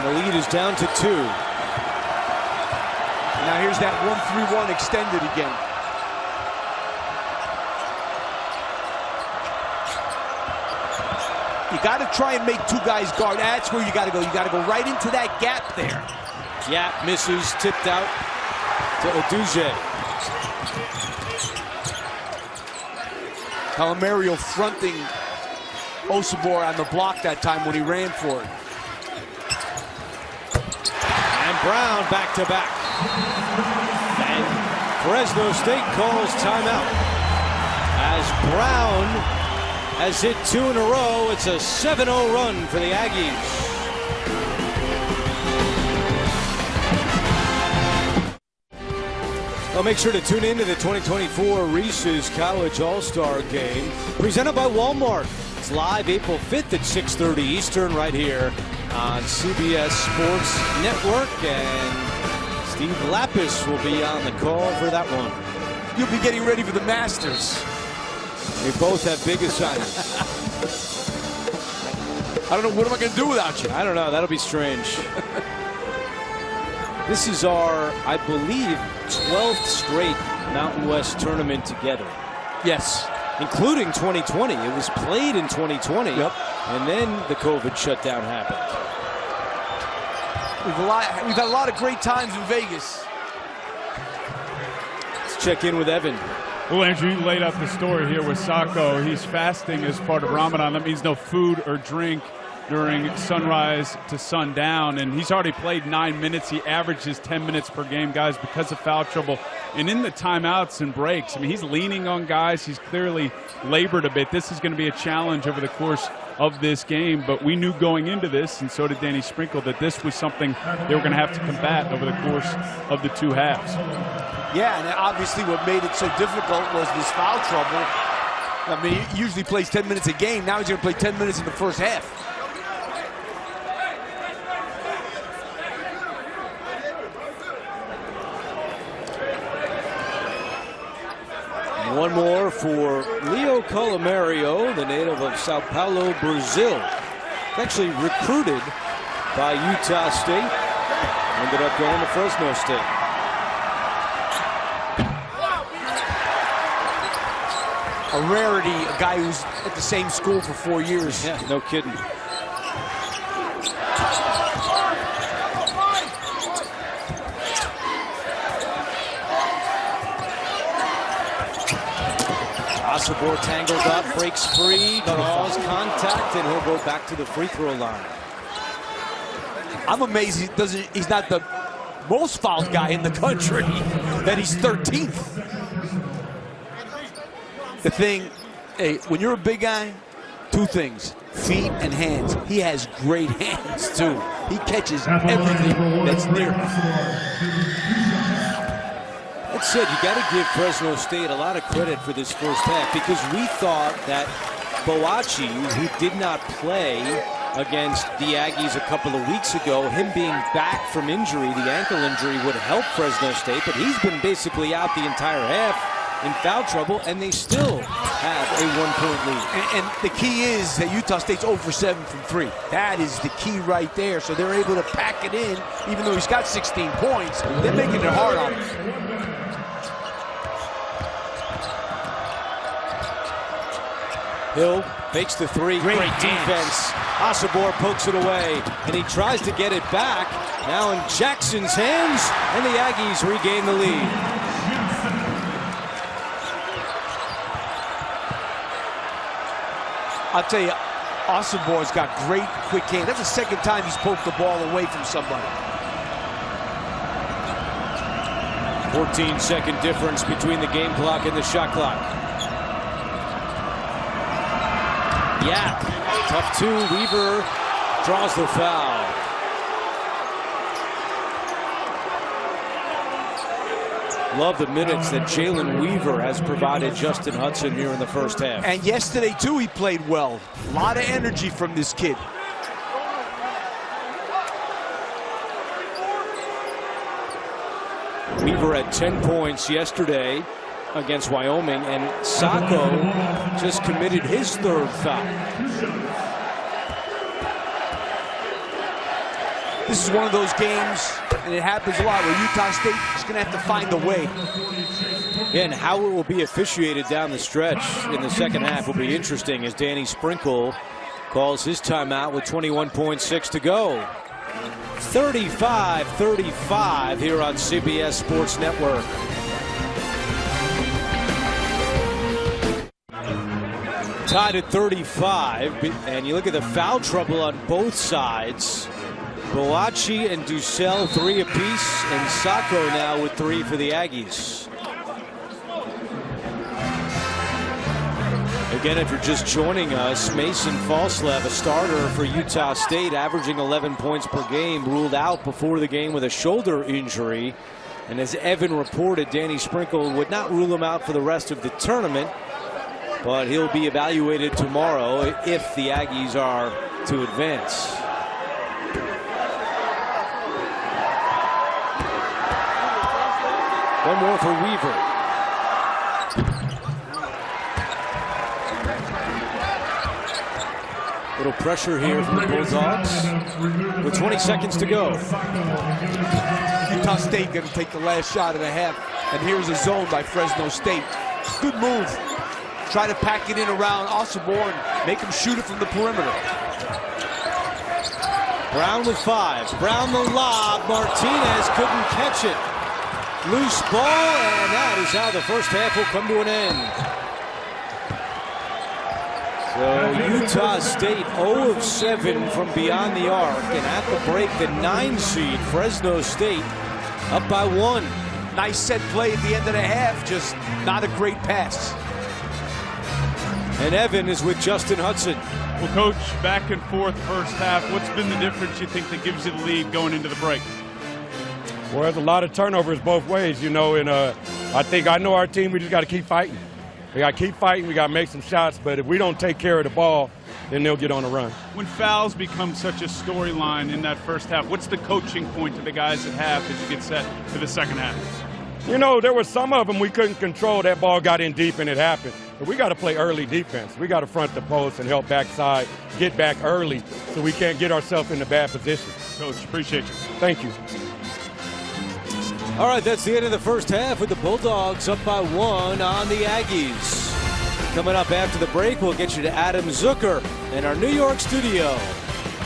The lead is down to 2. Now here's that 1-3-1 extended again. You got to try and make 2 guys guard. That's where you got to go. You got to go right into that gap there. Yap misses, tipped out to Aduje. Calamario fronting Osborne on the block that time when he ran for it. And Brown back-to-back. And Fresno State calls timeout. As Brown has hit 2 in a row, it's a 7-0 run for the Aggies. Well, make sure to tune in to the 2024 Reese's College All-Star Game, presented by Walmart. It's live April 5th at 6:30 Eastern right here on CBS Sports Network, and Steve Lapis will be on the call for that one. You'll be getting ready for the Masters. They both have big assignments. I don't know, what am I going to do without you? I don't know. That'll be strange. This is our, I believe, 12th straight Mountain West tournament together. Yes. Including 2020. It was played in 2020. Yep. And then the COVID shutdown happened. We've had a lot of great times in Vegas. Let's check in with Evan. Well, Andrew, you laid out the story here with Sacco. He's fasting as part of Ramadan. That means no food or drink during sunrise to sundown, and he's already played 9 minutes. He averages 10 minutes per game, guys, because of foul trouble. And in the timeouts and breaks, I mean, he's leaning on guys. He's clearly labored a bit. This is going to be a challenge over the course of this game, but we knew going into this, and so did Danny Sprinkle, that this was something they were going to have to combat over the course of the two halves. Yeah, and obviously what made it so difficult was this foul trouble. I mean, he usually plays 10 minutes a game. Now he's going to play 10 minutes in the first half. One more for Leo Colomario, the native of Sao Paulo, Brazil. Actually recruited by Utah State. Ended up going to Fresno State. A rarity, a guy who's at the same school for 4 years. Yeah, no kidding. Sabor tangled up, breaks free, draws contact, and he'll go back to the free throw line. I'm amazed he's not the most fouled guy in the country, that he's 13th. The thing, hey, when you're a big guy, two things, feet and hands. He has great hands too. He catches everything that's near him. That said, you got to give Fresno State a lot of credit for this first half, because we thought that Boachi, who did not play against the Aggies a couple of weeks ago, him being back from injury, the ankle injury, would help Fresno State, but he's been basically out the entire half in foul trouble, and they still have a 1-point lead. And the key is that Utah State's 0 for 7 from 3. That is the key right there. So they're able to pack it in, even though he's got 16 points. They're making it hard on him. Hill fakes the three. Great defense. Asabor pokes it away, and he tries to get it back. Now in Jackson's hands, and the Aggies regain the lead. I'll tell you, Asabor's got great quick hands. That's the second time he's poked the ball away from somebody. 14-second difference between the game clock and the shot clock. Yeah, tough two. Weaver draws the foul. Love the minutes that Jalen Weaver has provided Justin Hudson here in the first half. And yesterday, too, he played well. A lot of energy from this kid. Weaver had 10 points yesterday against Wyoming, and Sacco just committed his third foul. This is one of those games, and it happens a lot, where Utah State is going to have to find a way. Yeah, and how it will be officiated down the stretch in the second half will be interesting, as Danny Sprinkle calls his timeout with 21.6 to go. 35-35 here on CBS Sports Network. Tied at 35, and you look at the foul trouble on both sides. Boachi and Dussel 3 apiece, and Sacco now with 3 for the Aggies. Again, if you're just joining us, Mason Falslev, a starter for Utah State, averaging 11 points per game, ruled out before the game with a shoulder injury. And as Evan reported, Danny Sprinkle would not rule him out for the rest of the tournament, but he'll be evaluated tomorrow if the Aggies are to advance. One more for Weaver. Little pressure here from the Bulldogs with 20 seconds to go. Utah State going to take the last shot of the half. And here's a zone by Fresno State. Good move. Try to pack it in around Osborne and make him shoot it from the perimeter. Brown with 5. Brown the lob. Martinez couldn't catch it. Loose ball, and that is how the first half will come to an end. So Utah State 0 of 7 from beyond the arc, and at the break, the 9 seed Fresno State up by 1. Nice set play at the end of the half, just not a great pass. And Evan is with Justin Hudson. Well, Coach, back and forth first half. What's been the difference you think that gives you the lead going into the break? Well, there's a lot of turnovers both ways, you know, and I know our team, we just got to keep fighting. We got to keep fighting, we got to make some shots, but if we don't take care of the ball, then they'll get on the run. When fouls become such a storyline in that first half, what's the coaching point to the guys at half as you get set for the second half? You know, there were some of them we couldn't control. That ball got in deep and it happened. But we got to play early defense. We got to front the post and help backside, get back early so we can't get ourselves in a bad position. Coach, appreciate you. Thank you. All right, that's the end of the first half with the Bulldogs up by 1 on the Aggies. Coming up after the break, we'll get you to Adam Zucker in our New York studio.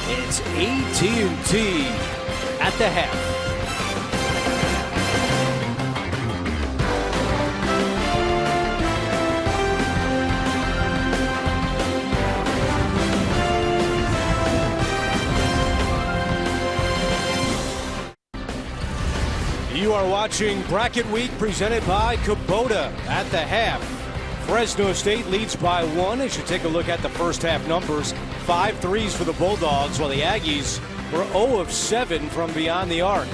It's AT&T at the half. You are watching Bracket Week presented by Kubota at the half. Fresno State leads by 1 as you take a look at the first half numbers. 5 threes for the Bulldogs, while the Aggies were 0 of 7 from beyond the arc.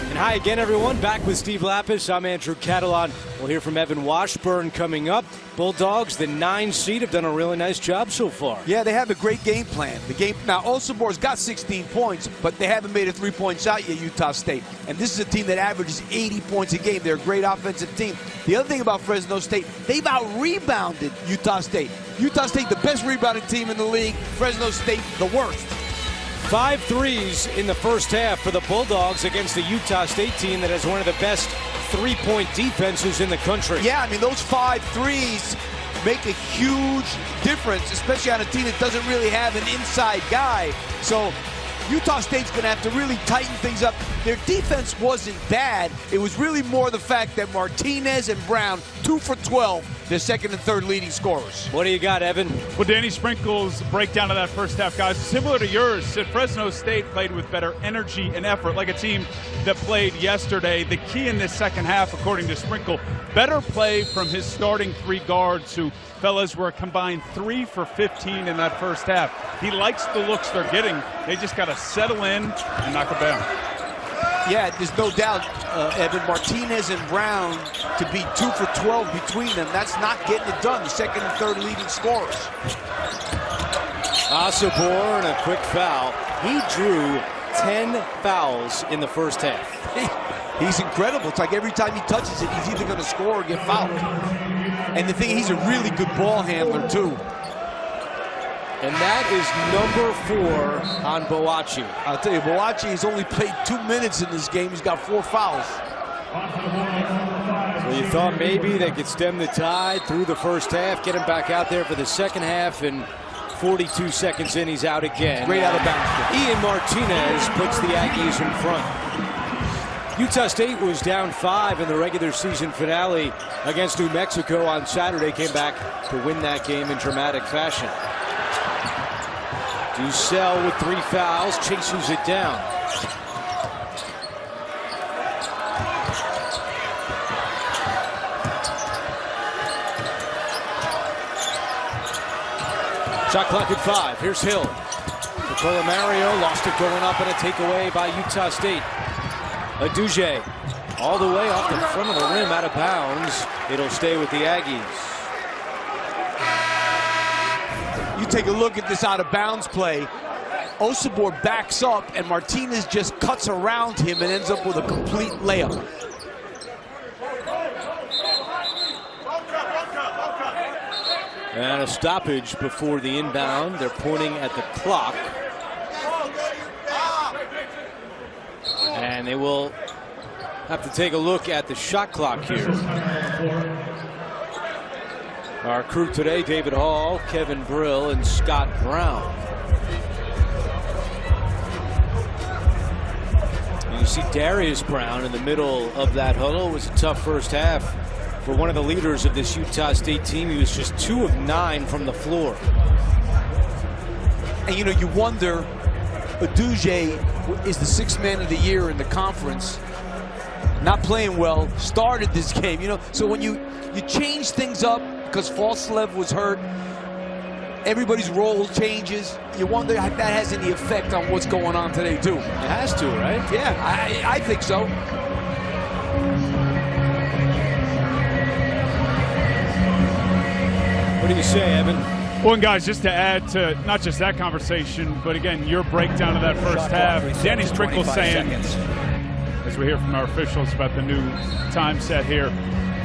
And hi again, everyone. Back with Steve Lapis. I'm Andrew Catalan. We'll hear from Evan Washburn coming up. Bulldogs, the 9 seed, have done a really nice job so far. Yeah, they have a great game plan. Now, Osabor's got 16 points, but they haven't made a 3-point shot yet, Utah State. And this is a team that averages 80 points a game. They're a great offensive team. The other thing about Fresno State, they've out-rebounded Utah State. Utah State, the best rebounding team in the league. Fresno State, the worst. 5 threes in the first half for the Bulldogs against the Utah State team that has one of the best 3-point defenses in the country. Yeah, I mean, those 5 threes make a huge difference, especially on a team that doesn't really have an inside guy. So Utah State's going to have to really tighten things up. Their defense wasn't bad. It was really more the fact that Martinez and Brown, 2 for 12, the second and third leading scorers. What do you got, Evan? Well, Danny Sprinkle's breakdown of that first half, guys, similar to yours. Fresno State played with better energy and effort, like a team that played yesterday. The key in this second half, according to Sprinkle, better play from his starting 3 guards, who, fellas, were a combined 3 for 15 in that first half. He likes the looks they're getting. They just got to settle in and knock it down. Yeah, there's no doubt, Evan, Martinez and Brown to be 2 for 12 between them. That's not getting it done. The second and third leading scorers. Osborne, a quick foul. He drew 10 fouls in the first half. He's incredible. It's like every time he touches it, he's either going to score or get fouled. And the thing, he's a really good ball handler, too. And that is number 4 on Boachi. I'll tell you, Boachi has only played 2 minutes in this game. He's got 4 fouls. So you thought maybe they could stem the tide through the first half, get him back out there for the second half, and 42 seconds in, he's out again. Great out of bounds. Ian Martinez puts the Aggies in front. Utah State was down 5 in the regular season finale against New Mexico on Saturday, came back to win that game in dramatic fashion. Ducell with 3 fouls, chases it down. Shot clock at 5. Here's Hill. Nicola Mario lost it going up, and a takeaway by Utah State. Aduje all the way off the front of the rim, out of bounds. It'll stay with the Aggies. You take a look at this out of bounds play. Osabor backs up, and Martinez just cuts around him and ends up with a complete layup. And a stoppage before the inbound. They're pointing at the clock. And they will have to take a look at the shot clock here. Our crew today, David Hall, Kevin Brill, and Scott Brown. You see Darius Brown in the middle of that huddle. It was a tough first half for one of the leaders of this Utah State team. He was just 2 of 9 from the floor. And you know, you wonder, Aduje is the 6th man of the year in the conference. Not playing well, started this game, you know. So when you change things up because Falslev was hurt, everybody's role changes. You wonder if that has any effect on what's going on today, too. It has to, right? Yeah, I think so. What do you say, Evan? Well, and guys, just to add to not just that conversation, but again, your breakdown of that first half, Danny Sprinkle saying, as we hear from our officials about the new time set here,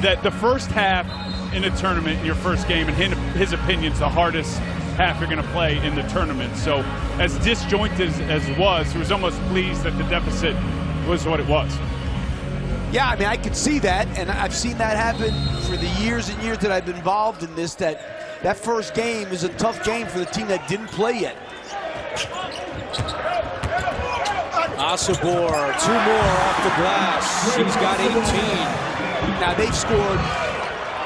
that the first half in a tournament, in your first game, in his opinion, is the hardest half you're going to play in the tournament. So as disjointed as it was, he was almost pleased that the deficit was what it was. Yeah, I mean, I can see that, and I've seen that happen for the years and years that I've been involved in this, that first game is a tough game for the team that didn't play yet. Asabor, 2 more off the glass. He's got 18. Now, they've scored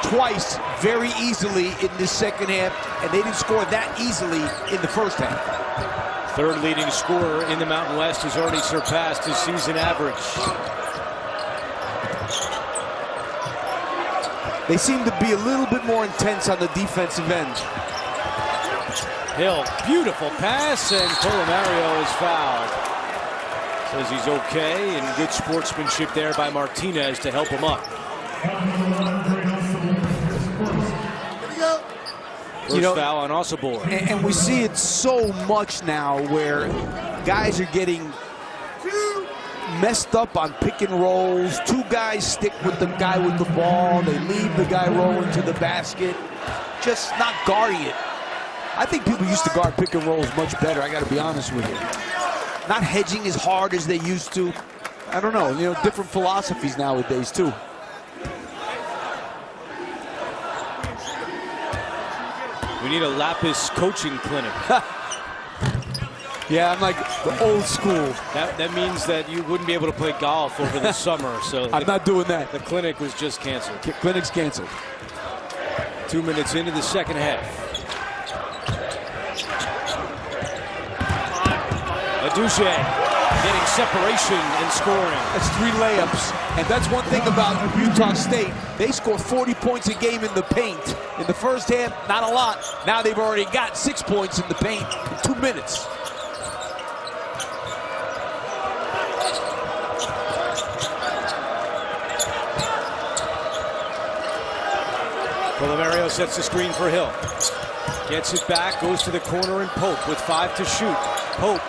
twice very easily in this second half, and they didn't score that easily in the first half. 3rd leading scorer in the Mountain West has already surpassed his season average. They seem to be a little bit more intense on the defensive end. Hill, beautiful pass, and Colomario is fouled. Says he's okay, and good sportsmanship there by Martinez to help him up. First foul on Asabor. And we see it so much now where guys are getting messed up on pick and rolls. 2 guys stick with the guy with the ball. They leave the guy rolling to the basket. Just not guarding it. I think people used to guard pick and rolls much better, I got to be honest with you. Not hedging as hard as they used to. I don't know, you know, different philosophies nowadays, too. We need a Lapis coaching clinic. Yeah, I'm like the old school. That means that you wouldn't be able to play golf over the summer. So I'm not doing that. The clinic was just canceled. Clinic's canceled. 2 minutes into the second half. Aduje getting separation and scoring. That's 3 layups. And that's one thing about Utah State. They score 40 points a game in the paint. In the first half, not a lot. Now they've already got 6 points in the paint in 2 minutes. Colomario sets the screen for Hill. Gets it back, goes to the corner, and Pope with 5 to shoot. Pope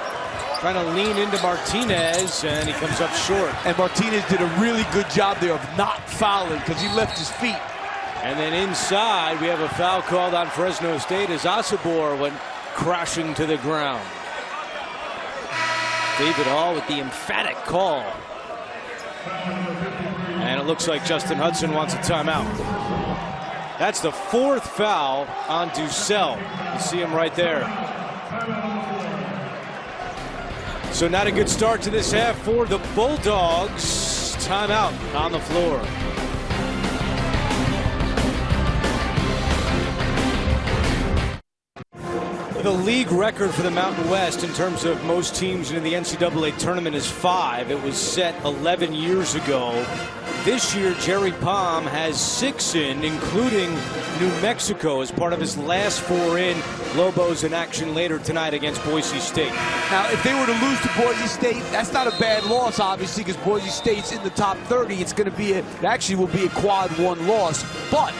trying to lean into Martinez, and he comes up short. And Martinez did a really good job there of not fouling because he left his feet. And then inside, we have a foul called on Fresno State as Asabor went crashing to the ground. David Hall with the emphatic call. And it looks like Justin Hudson wants a timeout. That's the 4th foul on Ducell. You see him right there. So not a good start to this half for the Bulldogs. Timeout on the floor. The league record for the Mountain West in terms of most teams in the NCAA tournament is 5. It was set 11 years ago. This year, Jerry Palm has 6 in, including New Mexico as part of his last 4 in. Lobos in action later tonight against Boise State. Now, if they were to lose to Boise State, that's not a bad loss, obviously, because Boise State's in the top 30. It's going to be it actually will be a quad 1 loss. But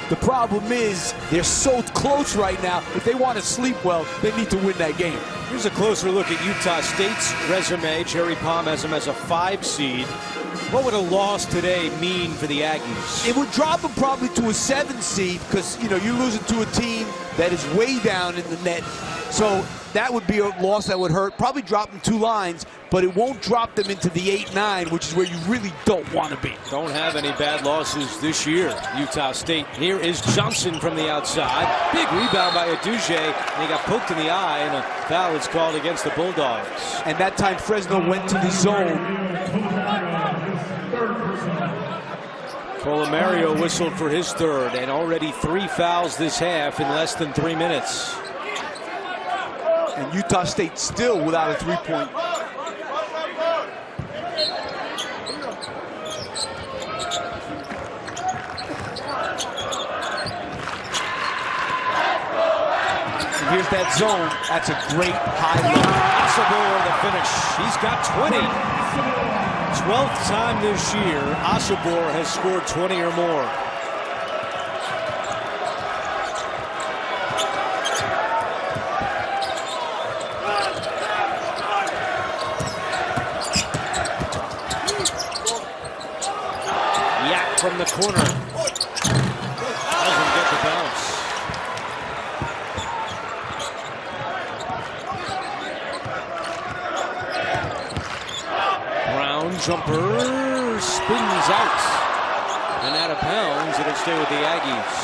the problem is they're so close right now. If they want to sleep well, they need to win that game. Here's a closer look at Utah State's resume. Jerry Palm has them as a 5 seed. What would a loss today mean for the Aggies? It would drop them probably to a 7 seed because, you know, you're losing to a team that is way down in the net. So that would be a loss that would hurt. Probably drop them 2 lines, but it won't drop them into the 8-9, which is where you really don't want to be. Don't have any bad losses this year, Utah State. Here is Johnson from the outside. Big rebound by Aduje, and he got poked in the eye, and a foul is called against the Bulldogs. And that time Fresno went to the zone. Colomario whistled for his 3rd, and already 3 fouls this half in less than 3 minutes. And Utah State still without a 3-point. And here's that zone. That's a great high low. Asabor the finish. He's got 20. 12th time this year, Asabor has scored 20 or more. Yak from the corner. Doesn't get the bounce. Jumper spins out and out of bounds. It'll stay with the Aggies.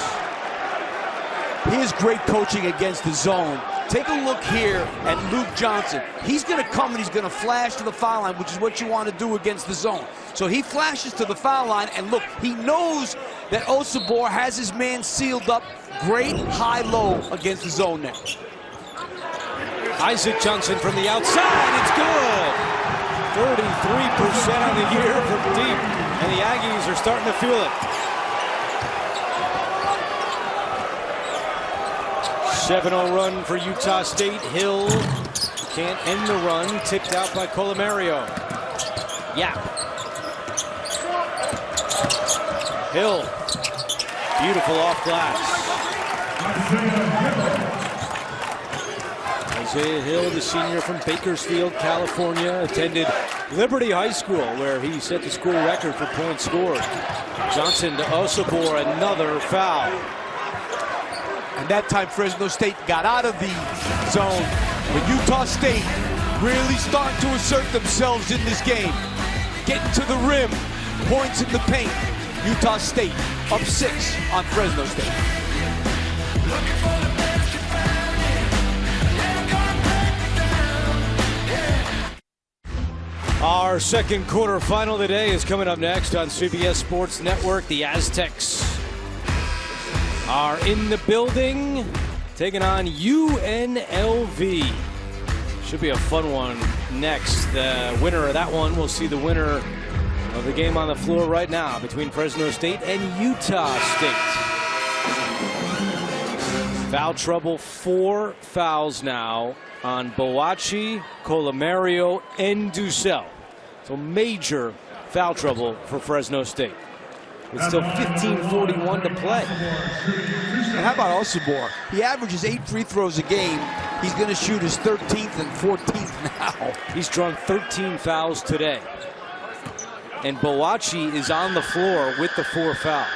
Here's great coaching against the zone. Take a look here at Luke Johnson. He's going to come and he's going to flash to the foul line, which is what you want to do against the zone. So he flashes to the foul line, and look, he knows that Asabor has his man sealed up. Great high-low against the zone now. Isaac Johnson from the outside. It's good. 33% on the year from deep, and the Aggies are starting to feel it. 7-0 run for Utah State. Hill can't end the run. Tipped out by Colomario. Yap. Hill. Beautiful off glass. Isaiah Hill, the senior from Bakersfield, California, attended Liberty High School, where he set the school record for points scored. Johnson to Asabor, another foul. And that time Fresno State got out of the zone. But Utah State really starting to assert themselves in this game. Getting to the rim, points in the paint. Utah State up 6 on Fresno State. Our second quarterfinal today is coming up next on CBS Sports Network. The Aztecs are in the building, taking on UNLV. Should be a fun one next. The winner of that one will see the winner of the game on the floor right now between Fresno State and Utah State. Foul trouble, 4 fouls now on Boachi, Colomario, and Ducell. So major foul trouble for Fresno State. It's still 15:41 to play. And how about Asabor? He averages 8 free throws a game. He's going to shoot his 13th and 14th now. He's drawn 13 fouls today. And Boachi is on the floor with the 4 fouls.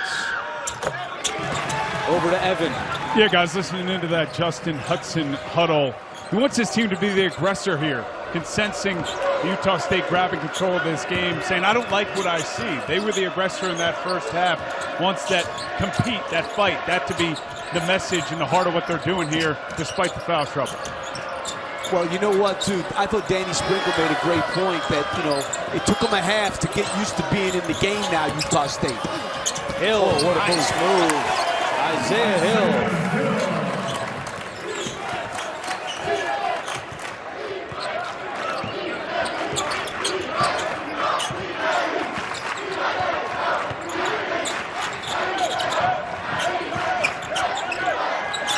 Over to Evan. Yeah, guys, listening into that Justin Hudson huddle. He wants his team to be the aggressor here, sensing Utah State grabbing control of this game, saying, I don't like what I see. They were the aggressor in that first half. Wants that compete, that fight, that to be the message and the heart of what they're doing here, despite the foul trouble. Well, you know what, too? I thought Danny Sprinkle made a great point that, you know, it took them a half to get used to being in the game now, Utah State. Hill, what a nice move. Isaiah Hill.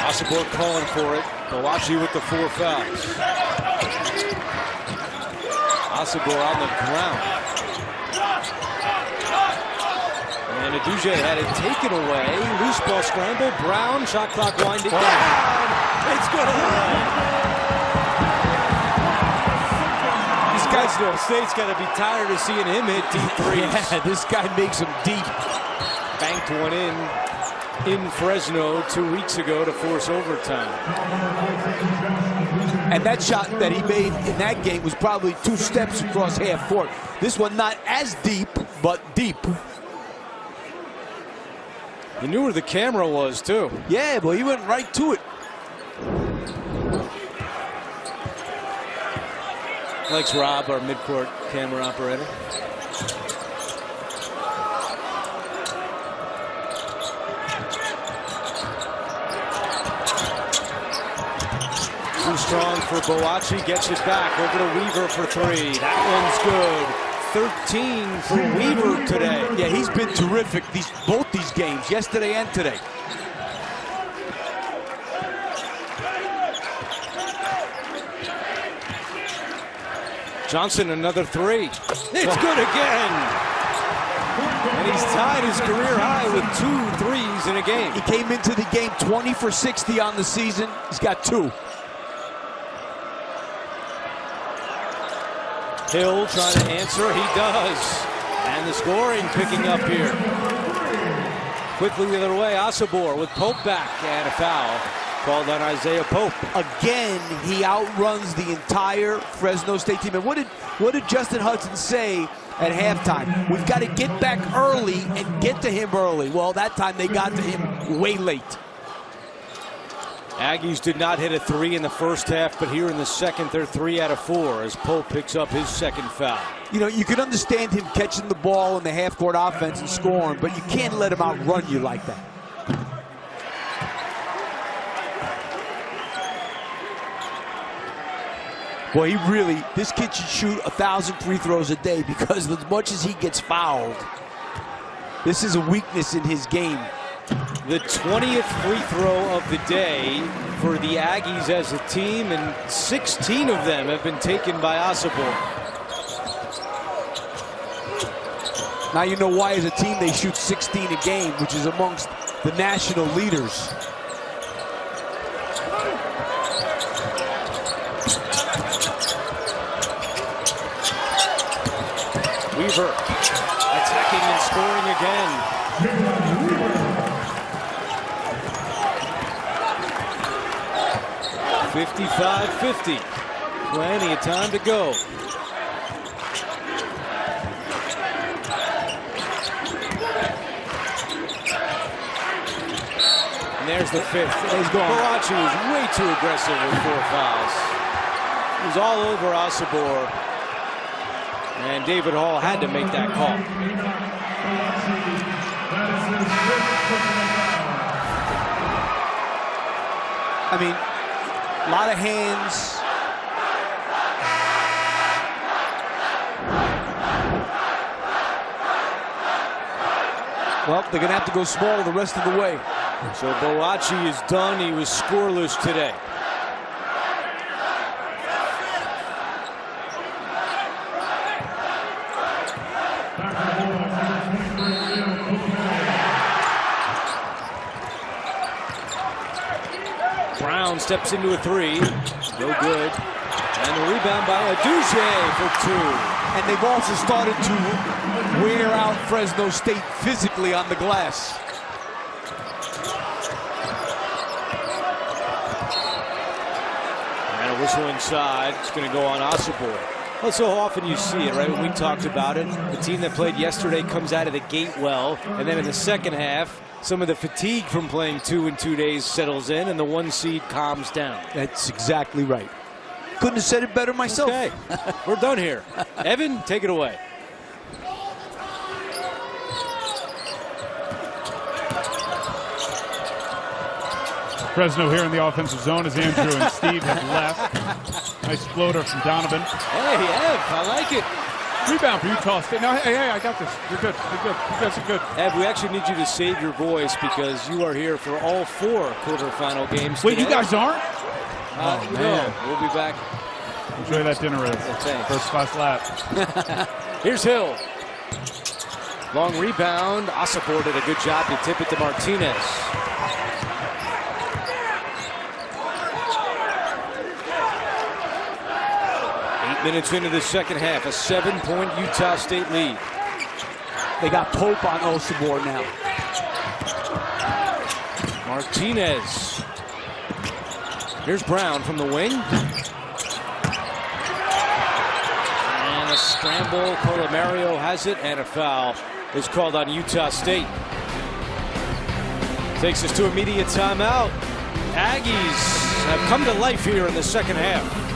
Asabor calling for it. Boachi with the 4 fouls. Asabor on the ground. And Aduje had it taken away. Loose ball scramble. Brown, shot clock winding down. It's good. He's Fresno State's got to be tired of seeing him hit deep threes. Yeah, this guy makes them deep. Banked one in Fresno 2 weeks ago to force overtime. And that shot that he made in that game was probably 2 steps across half court. This one not as deep, but deep. He knew where the camera was, too. Yeah, but he went right to it. Likes Rob, our midcourt camera operator. Too strong for Boakye, gets it back over to Weaver for 3. That one's good. 13 for Weaver today. Yeah, he's been terrific both these games, yesterday and today. Johnson, another 3. It's good again. And he's tied his career high with 2 threes in a game. He came into the game 20 for 60 on the season. He's got 2. Hill trying to answer. He does. And the scoring picking up here. Quickly the other way, Asabor with Pope back and a foul called on Isaiah Pope. Again, he outruns the entire Fresno State team. And what did Justin Hudson say at halftime? We've got to get back early and get to him early. Well, that time they got to him way late. Aggies did not hit a 3 in the first half, but here in the second, they're 3 out of 4 as Pope picks up his second foul. You know, you can understand him catching the ball in the half-court offense and scoring, but you can't let him outrun you like that. Boy, this kid should shoot 1,000 free throws a day, because as much as he gets fouled, this is a weakness in his game. The 20th free throw of the day for the Aggies as a team, and 16 of them have been taken by Asabor. Now you know why as a team they shoot 16 a game, which is amongst the national leaders. Weaver attacking and scoring again. 55-50. Plenty of time to go. And there's the 5th. He's going. Boakye was way too aggressive with 4 fouls. He was all over Asabor. And David Hall had to make that call. I mean, a lot of hands. Well, they're going to have to go small the rest of the way. So Boakye is done. He was scoreless today. Brown steps into a 3. No good. And the rebound by Adouche for 2. And they've also started to wear out Fresno State physically on the glass. And a whistle inside. It's going to go on Asabor. Well, so often you see it, right? When we talked about it, the team that played yesterday comes out of the gate well, and then in the second half, some of the fatigue from playing 2 in 2 days settles in, and the 1 seed calms down. That's exactly right. Couldn't have said it better myself. Okay, we're done here. Evan, take it away. Fresno here in the offensive zone as Andrew and Steve have left. Nice floater from Donovan. Hey, Ev, I like it. Rebound for Utah State. No, hey, I got this. You're good. You're good. You guys are good. Ev, we actually need you to save your voice because you are here for all 4 quarterfinal games. Wait, today. you guys aren't? Oh, man. No, we'll be back. Enjoy that dinner, Riz. First class lap. Here's Hill. Long rebound. Asabor did a good job to tip it to Martinez. 8 minutes into the second half, a 7-point Utah State lead. They got Pope on Osibor now. Martinez. Here's Brown from the wing. And a scramble. Colomario has it, and a foul is called on Utah State. Takes us to a media timeout. Aggies have come to life here in the second half.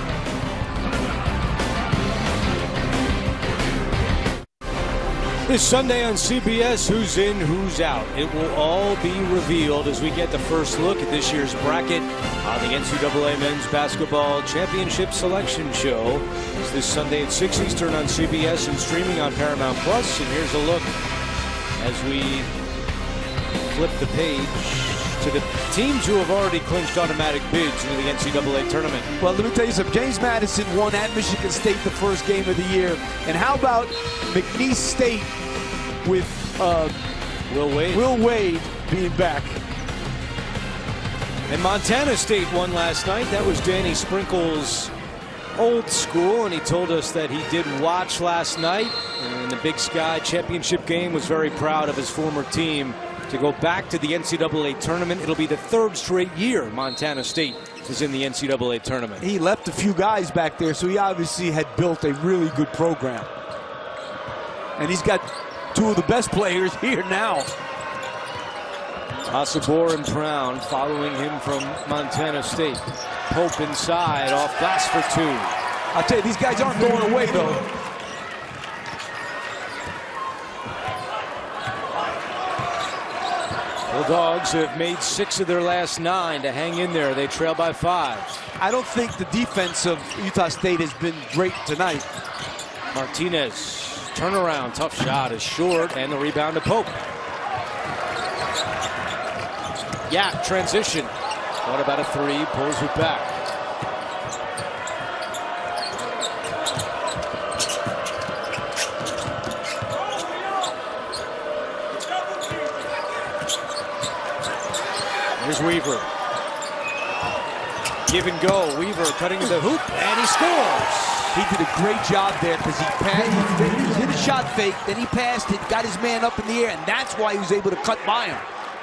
This Sunday on CBS, who's in, who's out. It will all be revealed as we get the first look at this year's bracket on the NCAA Men's Basketball Championship Selection Show. It's this Sunday at 6 Eastern on CBS and streaming on Paramount Plus. And here's a look as we flip the page to the teams who have already clinched automatic bids into the NCAA tournament. Well, let me tell you something. James Madison won at Michigan State the first game of the year. And how about McNeese State with Will Wade being back? And Montana State won last night. That was Danny Sprinkle's old school, and he told us that he did watch last night. And in the Big Sky championship game, was very proud of his former team to go back to the NCAA tournament. It'll be the third straight year Montana State is in the NCAA tournament. He left a few guys back there, so he obviously had built a really good program. And he's got two of the best players here now. Osibor and Brown following him from Montana State. Pope inside, off glass for two. I'll tell you, these guys aren't going away, though. Bulldogs have made 6 of their last 9 to hang in there. They trail by 5. I don't think the defense of Utah State has been great tonight. Martinez, turnaround, tough shot is short, and the rebound to Pope. Yeah, transition. What about a 3? Pulls it back. Here's Weaver. Give and go. Weaver cutting to the hoop, and he scores. He did a great job there because he did a shot fake, then he passed it, got his man up in the air, and that's why he was able to cut by him.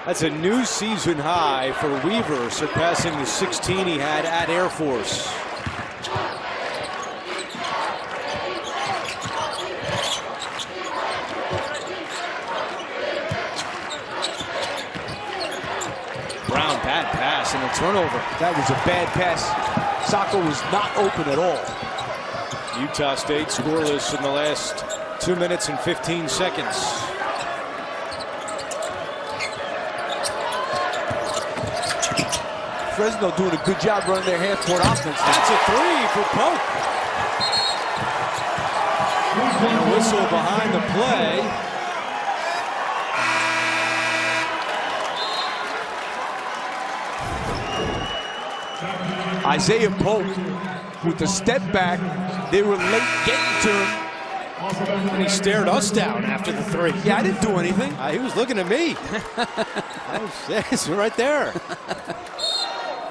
That's a new season high for Weaver, surpassing the 16 he had at Air Force. Brown, bad pass and a turnover. That was a bad pass. Sacco was not open at all. Utah State scoreless in the last 2 minutes and 15 seconds. Fresno doing a good job running their half-court offense. That's a 3 for Pope. And a whistle behind the play. Isaiah Pope with the step back. They were late getting to him. And he stared us down after the 3. Yeah, I didn't do anything. He was looking at me. It's right there.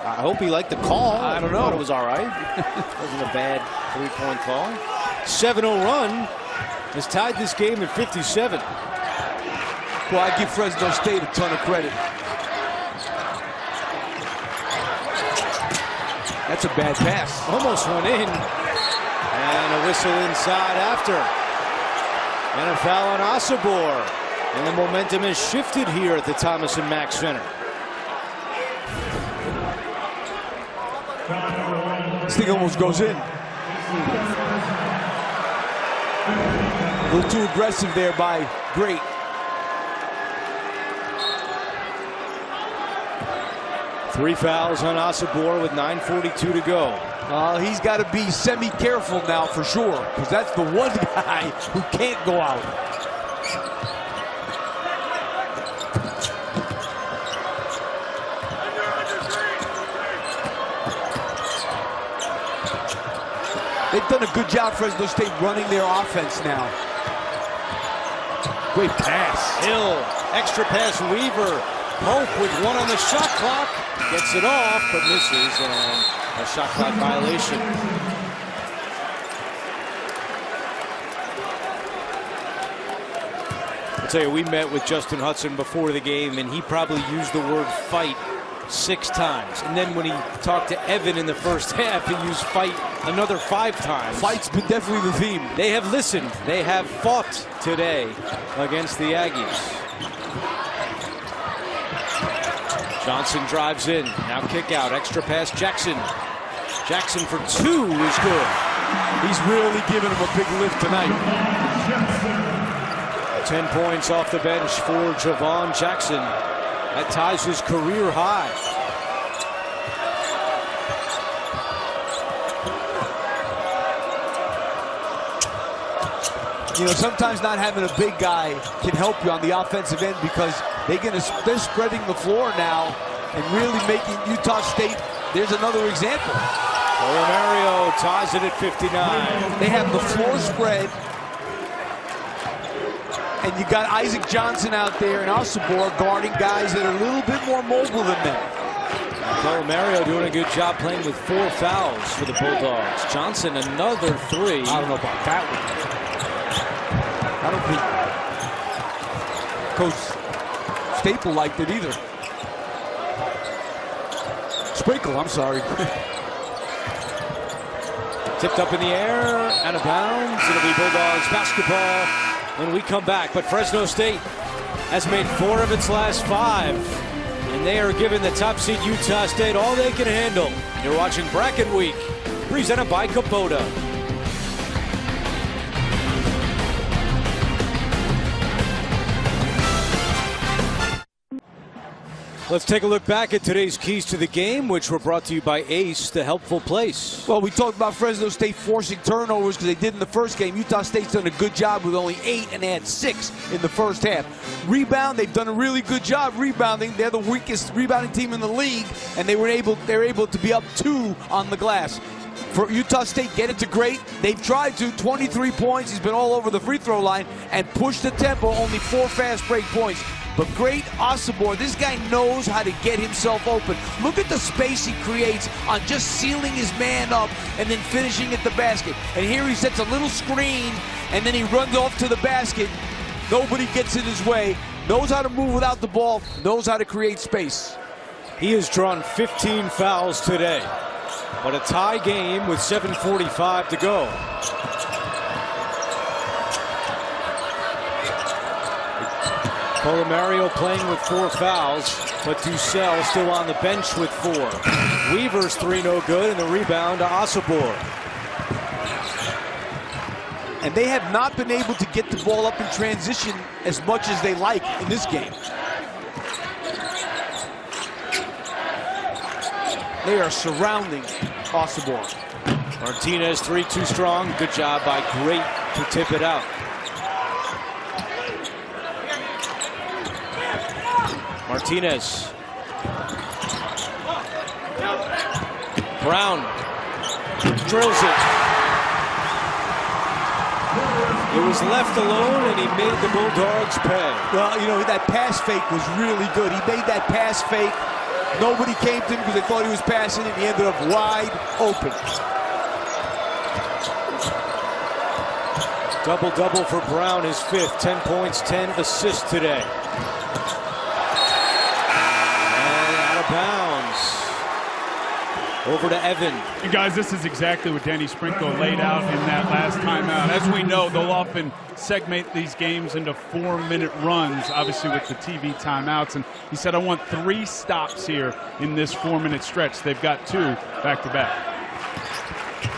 I hope he liked the call. I don't know. Thought it was all right. Wasn't a bad 3-point call. 7-0 run has tied this game at 57. Well, I give Fresno State a ton of credit. That's a bad pass. Almost went in. And a whistle inside after. And a foul on Osibor. And the momentum has shifted here at the Thomas and Mack Center. This thing almost goes in. A little too aggressive there by Great. Three fouls on Osibor with 9:42 to go. He's got to be semi-careful now for sure, because that's the one guy who can't go out. They've done a good job, Fresno State, running their offense now. Great pass. Hill, extra pass, Weaver. Pope with 1 on the shot clock. Gets it off, but misses, and a shot clock violation. I'll tell you, we met with Justin Hudson before the game, and he probably used the word fight 6 times. And then when he talked to Evan in the first half, he used fight another 5 times. Fight's been definitely the theme. They have listened. They have fought today against the Aggies. Johnson drives in. Now kick out. Extra pass, Jackson. Jackson for 2 is good. He's really giving him a big lift tonight. 10 points off the bench for Javon Jackson. That ties his career high. You know, sometimes not having a big guy can help you on the offensive end because they're spreading the floor now and really making Utah State. There's another example. Mario ties it at 59. They have the floor spread, and you got Isaac Johnson out there and Osabor guarding guys that are a little bit more mobile than them. Mario doing a good job playing with 4 fouls for the Bulldogs. Johnson another 3. I don't know about that one. I don't think Coach Staple liked it either. Sprinkle, I'm sorry. Tipped up in the air, out of bounds. It'll be Bulldogs basketball when we come back. But Fresno State has made 4 of its last 5. And they are giving the top seed Utah State all they can handle. You're watching Bracket Week, presented by Kubota. Let's take a look back at today's keys to the game, which were brought to you by Ace, the helpful place. Well, we talked about Fresno State forcing turnovers because they did in the first game. Utah State's done a good job with only 8, and they had 6 in the first half. Rebound, they've done a really good job rebounding. They're the weakest rebounding team in the league, and they're able to be up 2 on the glass. For Utah State, get it to great. They've tried to. 23 points. He's been all over the free throw line and pushed the tempo. Only 4 fast break points. But great Osabor. This guy knows how to get himself open. Look at the space he creates on just sealing his man up and then finishing at the basket. And here he sets a little screen, and then he runs off to the basket. Nobody gets in his way. Knows how to move without the ball. Knows how to create space. He has drawn 15 fouls today. But a tie game with 7:45 to go. Mario playing with 4 fouls, but Ducell still on the bench with 4. Weaver's 3 no good, and the rebound to Osabor. And they have not been able to get the ball up in transition as much as they like in this game. They are surrounding Osabor. Martinez 3 too strong. Good job by Great to tip it out. Martinez. Brown drills it. It was left alone, and he made the Bulldogs pay. Well, you know, that pass fake was really good. He made that pass fake. Nobody came to him because they thought he was passing it. He ended up wide open. Double-double for Brown, his 5th. 10 points, 10 assists today. Bounds. Over to Evan. And guys, this is exactly what Danny Sprinkle laid out in that last timeout. As we know, they'll often segment these games into 4-minute runs, obviously with the TV timeouts. And he said, I want 3 stops here in this 4-minute stretch. They've got 2 back-to-back.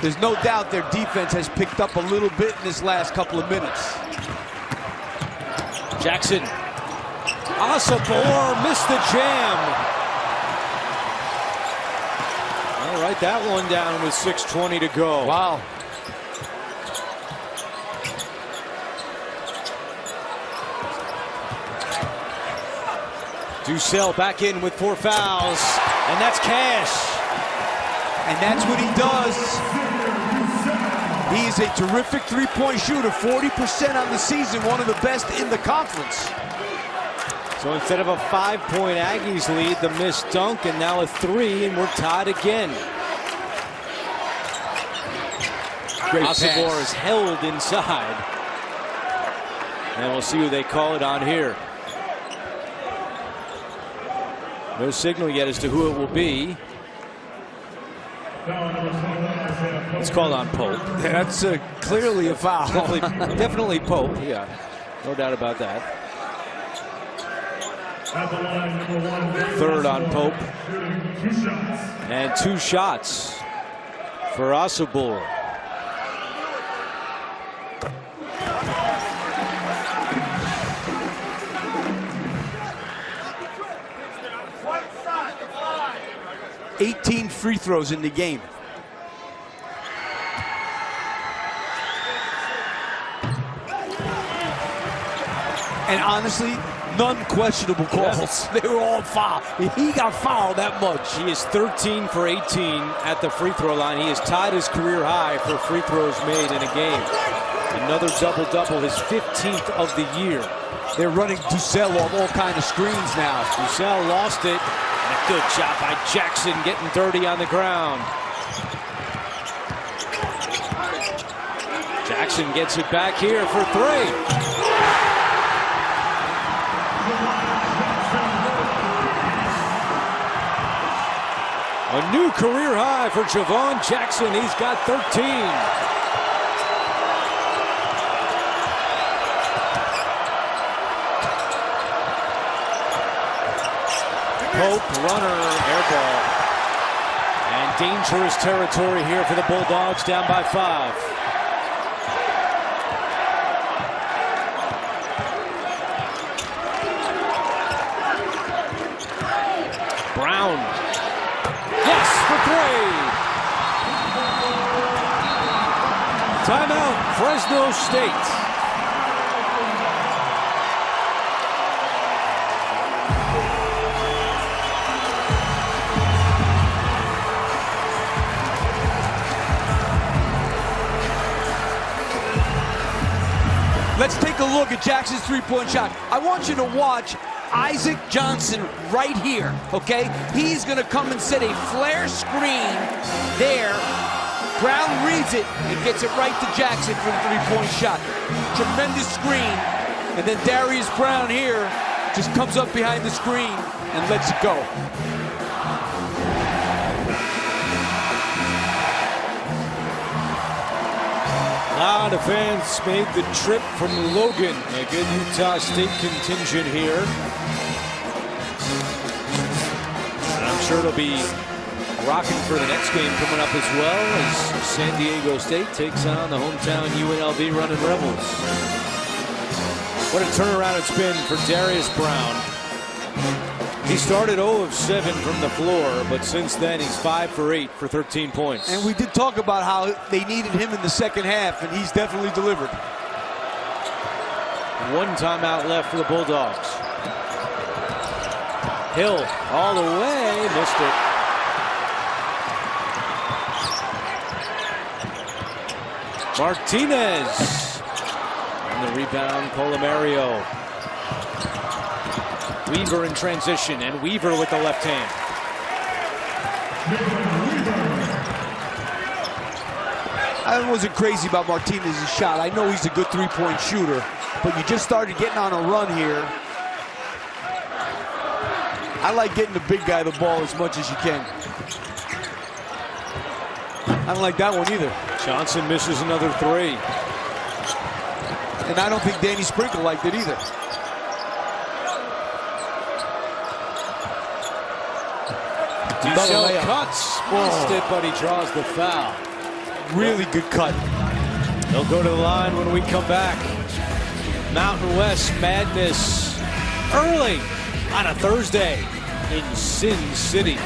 There's no doubt their defense has picked up a little bit in this last couple of minutes. Jackson. Osabor missed the jam. All right, that one down with 6:20 to go. Wow. Ducell back in with 4 fouls, and that's cash. And that's what he does. He is a terrific 3-point shooter, 40% on the season, one of the best in the conference. So instead of a 5-point Aggies lead, the missed dunk, and now a 3, and we're tied again. Osabor is held inside. And we'll see who they call it on here. No signal yet as to who it will be. It's called on Pope. That's clearly a foul. Definitely Pope. Yeah, no doubt about that. Third on Pope. And 2 shots for Osobor. $18 free throws in the game. And honestly, none questionable calls. They were all foul. He got fouled that much. He is 13 for 18 at the free throw line. He has tied his career high for free throws made in a game. Another double-double, his 15th of the year. They're running Ducell off all kind of screens now. Ducell lost it. And a good job by Jackson getting dirty on the ground. Jackson gets it back here for 3. A new career high for Javon Jackson. He's got 13. Pope, runner, air ball. And dangerous territory here for the Bulldogs, down by 5. Brown. Yes, for 3. Timeout, Fresno State. Let's take a look at Jackson's three-point shot. I want you to watch Isaac Johnson right here, okay? He's gonna come and set a flare screen there. Brown reads it and gets it right to Jackson for the three-point shot. Tremendous screen. And then Darius Brown here just comes up behind the screen and lets it go. A lot of fans made the trip from Logan. A good Utah State contingent here. And I'm sure it'll be rocking for the next game coming up as well, as San Diego State takes on the hometown UNLV running Rebels. What a turnaround it's been for Darius Brown. He started 0 of 7 from the floor, but since then he's 5 for 8 for 13 points. And we did talk about how they needed him in the second half, and he's definitely delivered. 1 timeout left for the Bulldogs. Hill all the way, missed it. Martinez. And the rebound, Colomario. Weaver in transition, and Weaver with the left hand. I wasn't crazy about Martinez's shot. I know he's a good three-point shooter, but you just started getting on a run here. I like getting the big guy the ball as much as you can. I don't like that one either. Johnson misses another 3. And I don't think Danny Sprinkle liked it either. Ducell cuts, missed it, but he draws the foul. Really good cut. They'll go to the line when we come back. Mountain West Madness early on a Thursday in Sin City.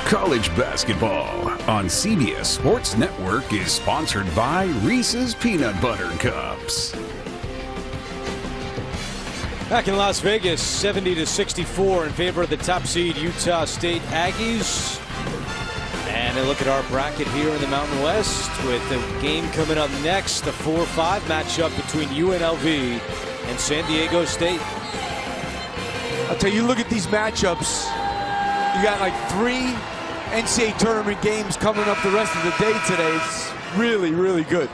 College basketball on CBS Sports Network is sponsored by Reese's Peanut Butter Cups. Back in Las Vegas, 70-64 in favor of the top seed Utah State Aggies. And a look at our bracket here in the Mountain West with the game coming up next, the 4-5 matchup between UNLV and San Diego State. I'll tell you, look at these matchups. You got like 3 NCAA tournament games coming up the rest of the day today. It's really, really good.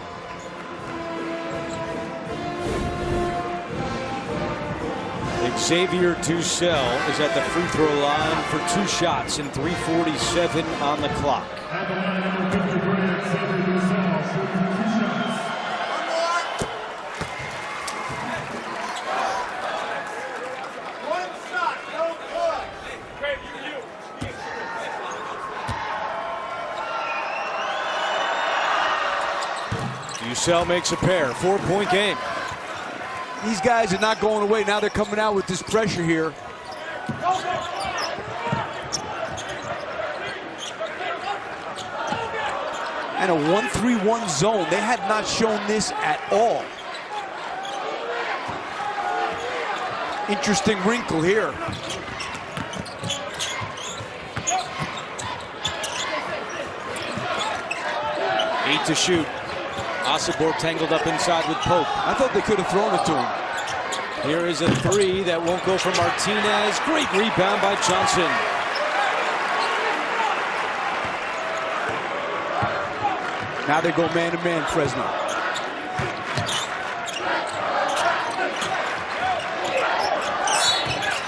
Xavier Dussel is at the free throw line for 2 shots and 3:47 on the clock. Dussel makes a pair, 4-point game. These guys are not going away. Now they're coming out with this pressure here. And a 1-3-1 zone. They had not shown this at all. Interesting wrinkle here. Eight to shoot. Asibor tangled up inside with Pope. I thought they could have thrown it to him. Here is a 3 that won't go for Martinez. Great rebound by Johnson. Now they go man-to-man, Fresno.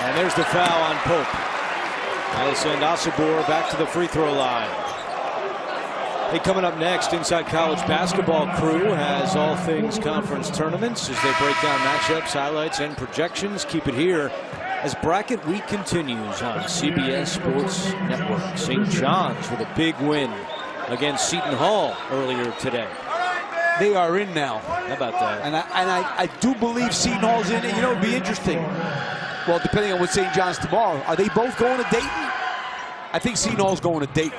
And there's the foul on Pope. That'll send Asibor back to the free throw line. Hey, coming up next, Inside College Basketball crew has all things conference tournaments as they break down matchups, highlights, and projections. Keep it here as bracket week continues on CBS Sports Network. St. John's with a big win against Seton Hall earlier today. They are in now. How about that? And I do believe Seton Hall's in. And you know, it'd be interesting. Well, depending on what St. John's tomorrow. Are they both going to Dayton? I think Seton Hall's going to Dayton.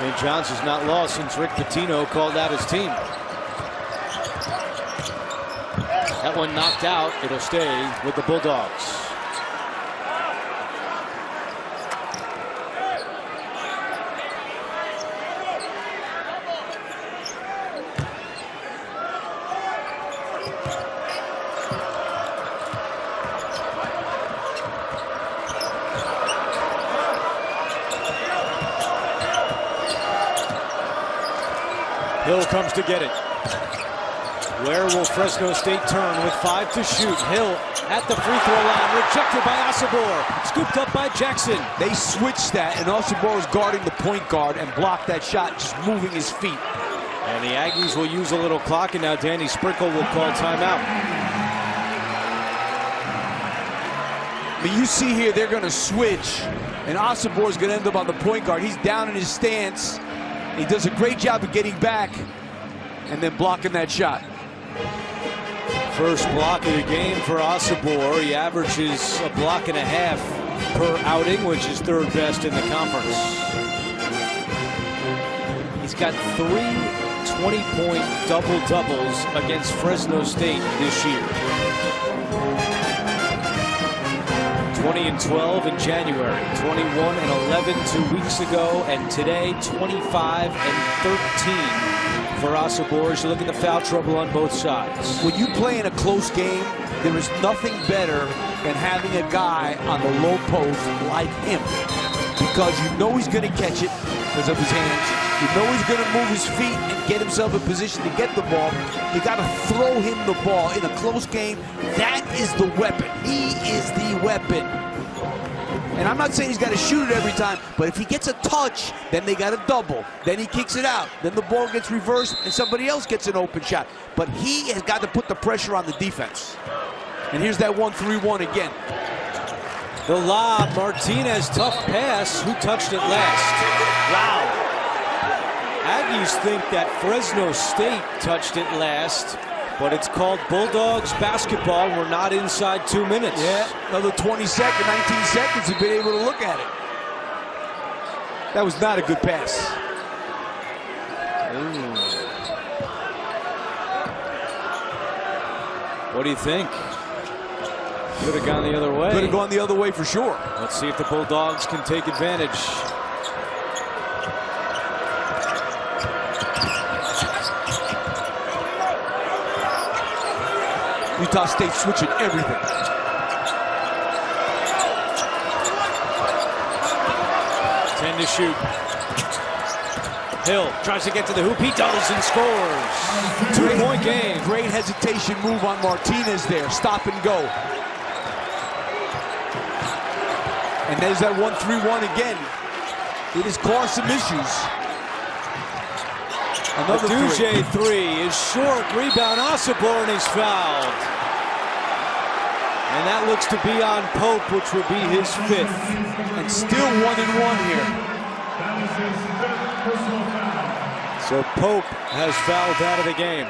St. John's has not lost since Rick Pitino called out his team. That one knocked out. It'll stay with the Bulldogs. Hill comes to get it. Where will Fresno State turn with 5 to shoot? Hill at the free throw line, rejected by Asibor, scooped up by Jackson. They switched that, and Asibor is guarding the point guard and blocked that shot, just moving his feet. And the Aggies will use a little clock, and now Danny Sprinkle will call timeout. But you see here, they're going to switch, and Asibor is going to end up on the point guard. He's down in his stance. He does a great job of getting back and then blocking that shot. First block of the game for Asibor. He averages a block and a half per outing, which is 3rd best in the conference. He's got 3 20-point double-doubles against Fresno State this year. 20 and 12 in January, 21 and 11 2 weeks ago, and today 25 and 13 for Asibor. As you look at the foul trouble on both sides. When you play in a close game, there is nothing better than having a guy on the low post like him, because you know he's going to catch it because of his hands. You know he's going to move his feet and get himself in position to get the ball. You got to throw him the ball in a close game. That is the weapon. He is the weapon. And I'm not saying he's got to shoot it every time, but if he gets a touch, then they got a double. Then he kicks it out. Then the ball gets reversed and somebody else gets an open shot. But he has got to put the pressure on the defense. And here's that 1-3-1 again. The lob, Martinez, tough pass. Who touched it last? Wow. Aggies think that Fresno State touched it last, but it's called Bulldogs basketball. We're not inside 2 minutes. Yeah, another 20 seconds, 19 seconds to be able to look at it. That was not a good pass. Ooh. What do you think? Could have gone the other way. Could have gone the other way for sure. Let's see if the Bulldogs can take advantage. Utah State switching everything. to shoot. Hill tries to get to the hoop. He does and scores. 2-point game. Great hesitation move on Martinez there. Stop and go. And there's that 1-3-1 again. It has caused some issues. Another three is short. Rebound. Osborne is fouled. And that looks to be on Pope, which would be his 5th. And still 1-1 here. So Pope has fouled out of the game.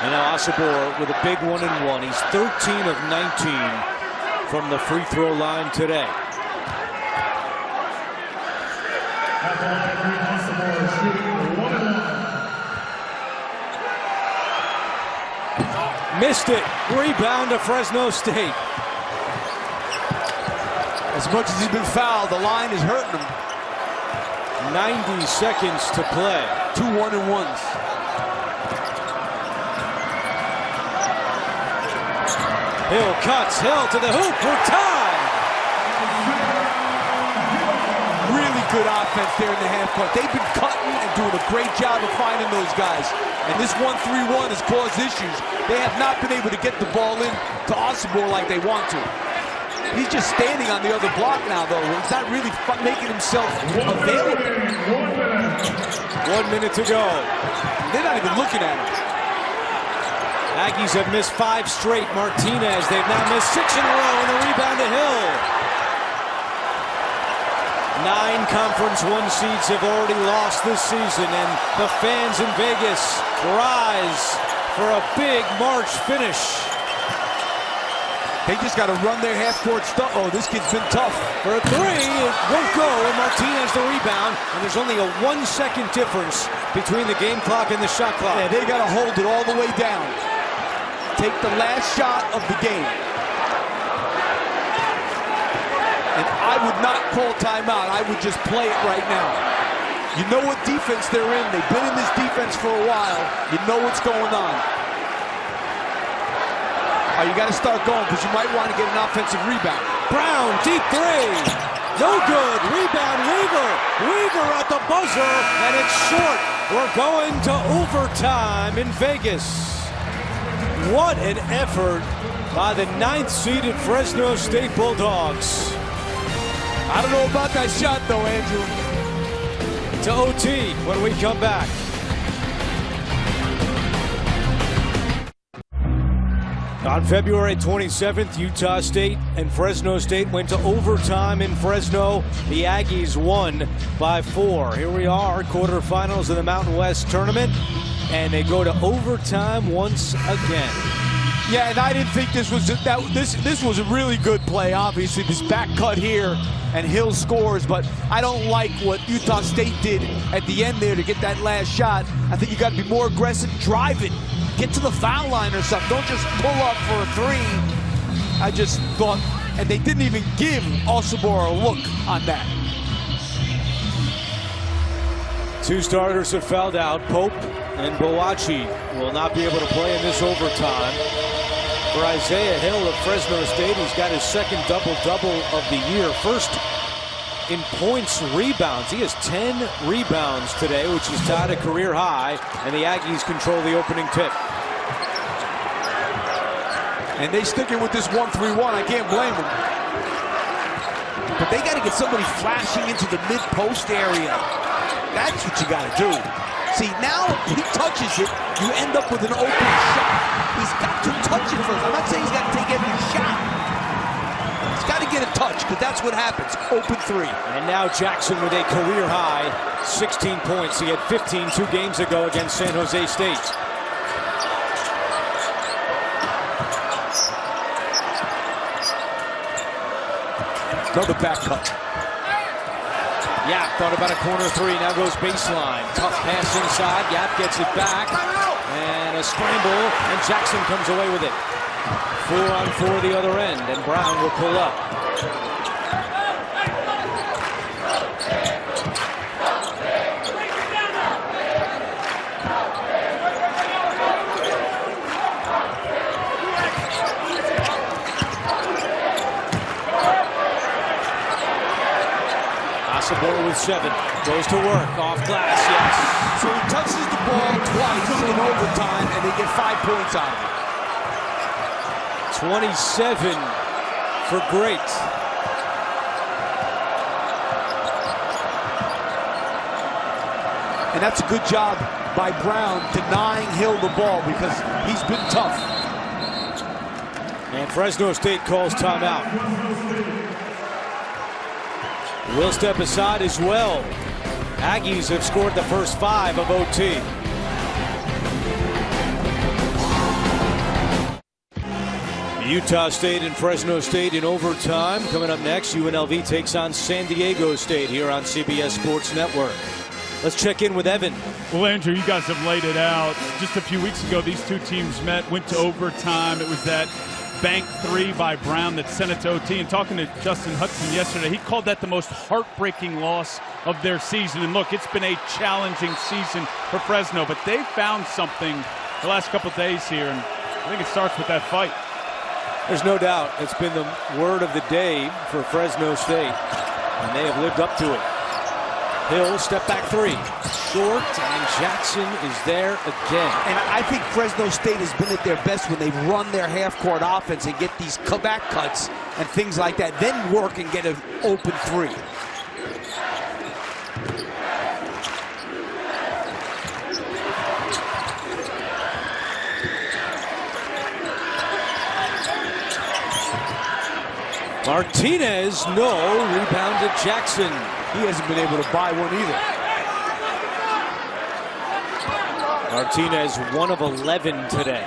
And now Osborne with a big 1-1. He's 13 of 19 from the free throw line today. Missed it. Rebound to Fresno State. As much as he's been fouled, the line is hurting him. 90 seconds to play. 2 1-and-1s. Hill cuts. Hill to the hoop. We're tied. Really good offense there in the half court. They've been cutting and doing a great job of finding those guys. And this 1-3-1 has caused issues. They have not been able to get the ball in to Osborne like they want to. He's just standing on the other block now, though. He's not really making himself available. 1 minute to go. They're not even looking at him. Aggies have missed 5 straight. Martinez, they've now missed 6 in a row, and the rebound to Hill. 9 Conference 1 seeds have already lost this season, and the fans in Vegas rise for a big March finish. They just got to run their half-court stuff. Oh, this kid's been tough. For a 3, it won't go, and Martinez the rebound, and there's only a 1-second difference between the game clock and the shot clock. Yeah, they got to hold it all the way down. Take the last shot of the game. And I would not call timeout. I would just play it right now. You know what defense they're in. They've been in this defense for a while. You know what's going on. Oh, you got to start going because you might want to get an offensive rebound. Brown, deep 3. No good. Rebound, Weaver. Weaver at the buzzer, and it's short. We're going to overtime in Vegas. What an effort by the 9th-seeded Fresno State Bulldogs. I don't know about that shot, though, Andrew. To OT when we come back. On February 27th, Utah State and Fresno State went to overtime in Fresno. The Aggies won by 4. Here we are, quarterfinals of the Mountain West tournament, and they go to overtime once again. Yeah, and I didn't think this was a really good play. Obviously, this back cut here, and Hill scores, but I don't like what Utah State did at the end there to get that last shot. I think you got to be more aggressive, drive it, get to the foul line or something. Don't just pull up for a 3. I just thought, and they didn't even give Osborne a look on that. 2 starters have fouled out. Pope and Boachi will not be able to play in this overtime. For Isaiah Hill of Fresno State, he's got his 2nd double-double of the year. First in points, rebounds. He has 10 rebounds today, which is tied a career high, and the Aggies control the opening tip. And they sticking with this 1-3-1. I can't blame them. But they got to get somebody flashing into the mid-post area. That's what you got to do. See, now he touches it, you end up with an open shot. He's got to touch it first. I'm not saying he's got to take every shot. He's got to get a touch, because that's what happens. Open 3. And now Jackson with a career high 16 points. He had 15 2 games ago against San Jose State. Another back cut. Yap thought about a corner 3, now goes baseline. Tough pass inside, Yap gets it back. And a scramble, and Jackson comes away with it. 4-on-4 the other end, and Brown will pull up. Asabor with 7. Goes to work. Off glass, yes. So he touches the ball twice in overtime, and they get 5 points out of it. 27 for Great. And that's a good job by Brown denying Hill the ball because he's been tough. And Fresno State calls timeout. We'll step aside as well. Aggies have scored the first 5 of OT. Utah State and Fresno State in overtime. Coming up next, UNLV takes on San Diego State here on CBS Sports Network. Let's check in with Evan. Well, Andrew, you guys have laid it out. Just a few weeks ago, these two teams met, went to overtime. It was that bank 3 by Brown that sent it to OT. And talking to Justin Hudson yesterday, he called that the most heartbreaking loss of their season. And look, it's been a challenging season for Fresno, but they found something the last couple of days here, and I think it starts with that fight. There's no doubt it's been the word of the day for Fresno State, and they have lived up to it. Hill, step back 3. Short, and Jackson is there again. And I think Fresno State has been at their best when they run their half-court offense and get these back cuts and things like that, then work and get an open 3. Martinez, no. Rebound to Jackson. He hasn't been able to buy one either. Martinez, 1 of 11 today.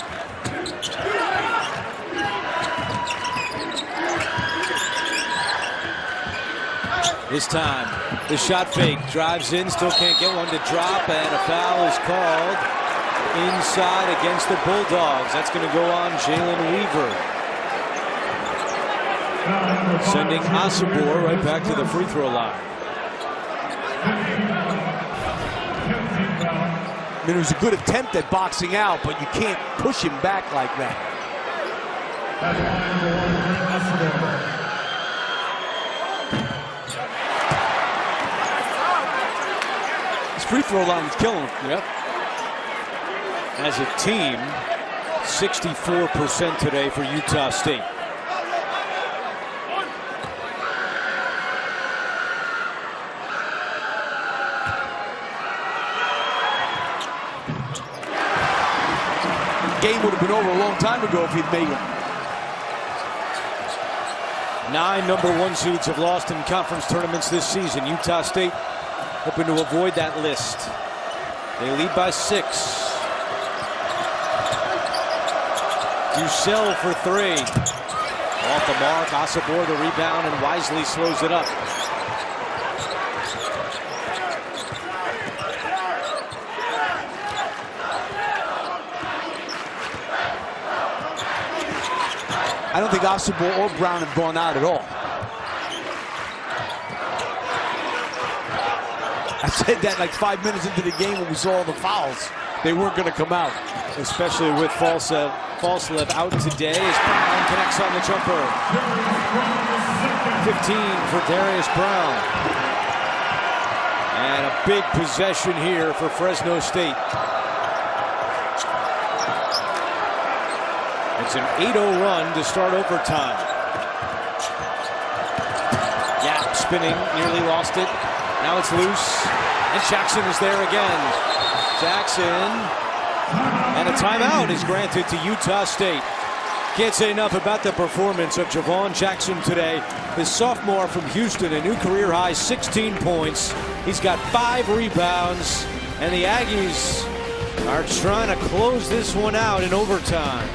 This time, the shot fake drives in, still can't get one to drop, and a foul is called inside against the Bulldogs. That's going to go on Jalen Weaver. Sending Asabor right back to the free throw line. I mean, it was a good attempt at boxing out, but you can't push him back like that. His free throw line is killing him. Yep. As a team, 64% today for Utah State. Game would have been over a long time ago if he'd made it. 9 number 1 seeds have lost in conference tournaments this season. Utah State hoping to avoid that list. They lead by 6. Ducell for 3. Off the mark, Asabor the rebound, and wisely slows it up. I don't think Asabor or Brown have gone out at all. I said that like 5 minutes into the game when we saw all the fouls. They weren't going to come out. Especially with Falslev out today as Brown connects on the jumper. 15 for Darius Brown. And a big possession here for Fresno State. It's an 8-0 run to start overtime. Yap spinning, nearly lost it. Now it's loose, and Jackson is there again. Jackson, and a timeout is granted to Utah State. Can't say enough about the performance of Javon Jackson today. His sophomore from Houston, a new career high 16 points. He's got 5 rebounds, and the Aggies are trying to close this one out in overtime.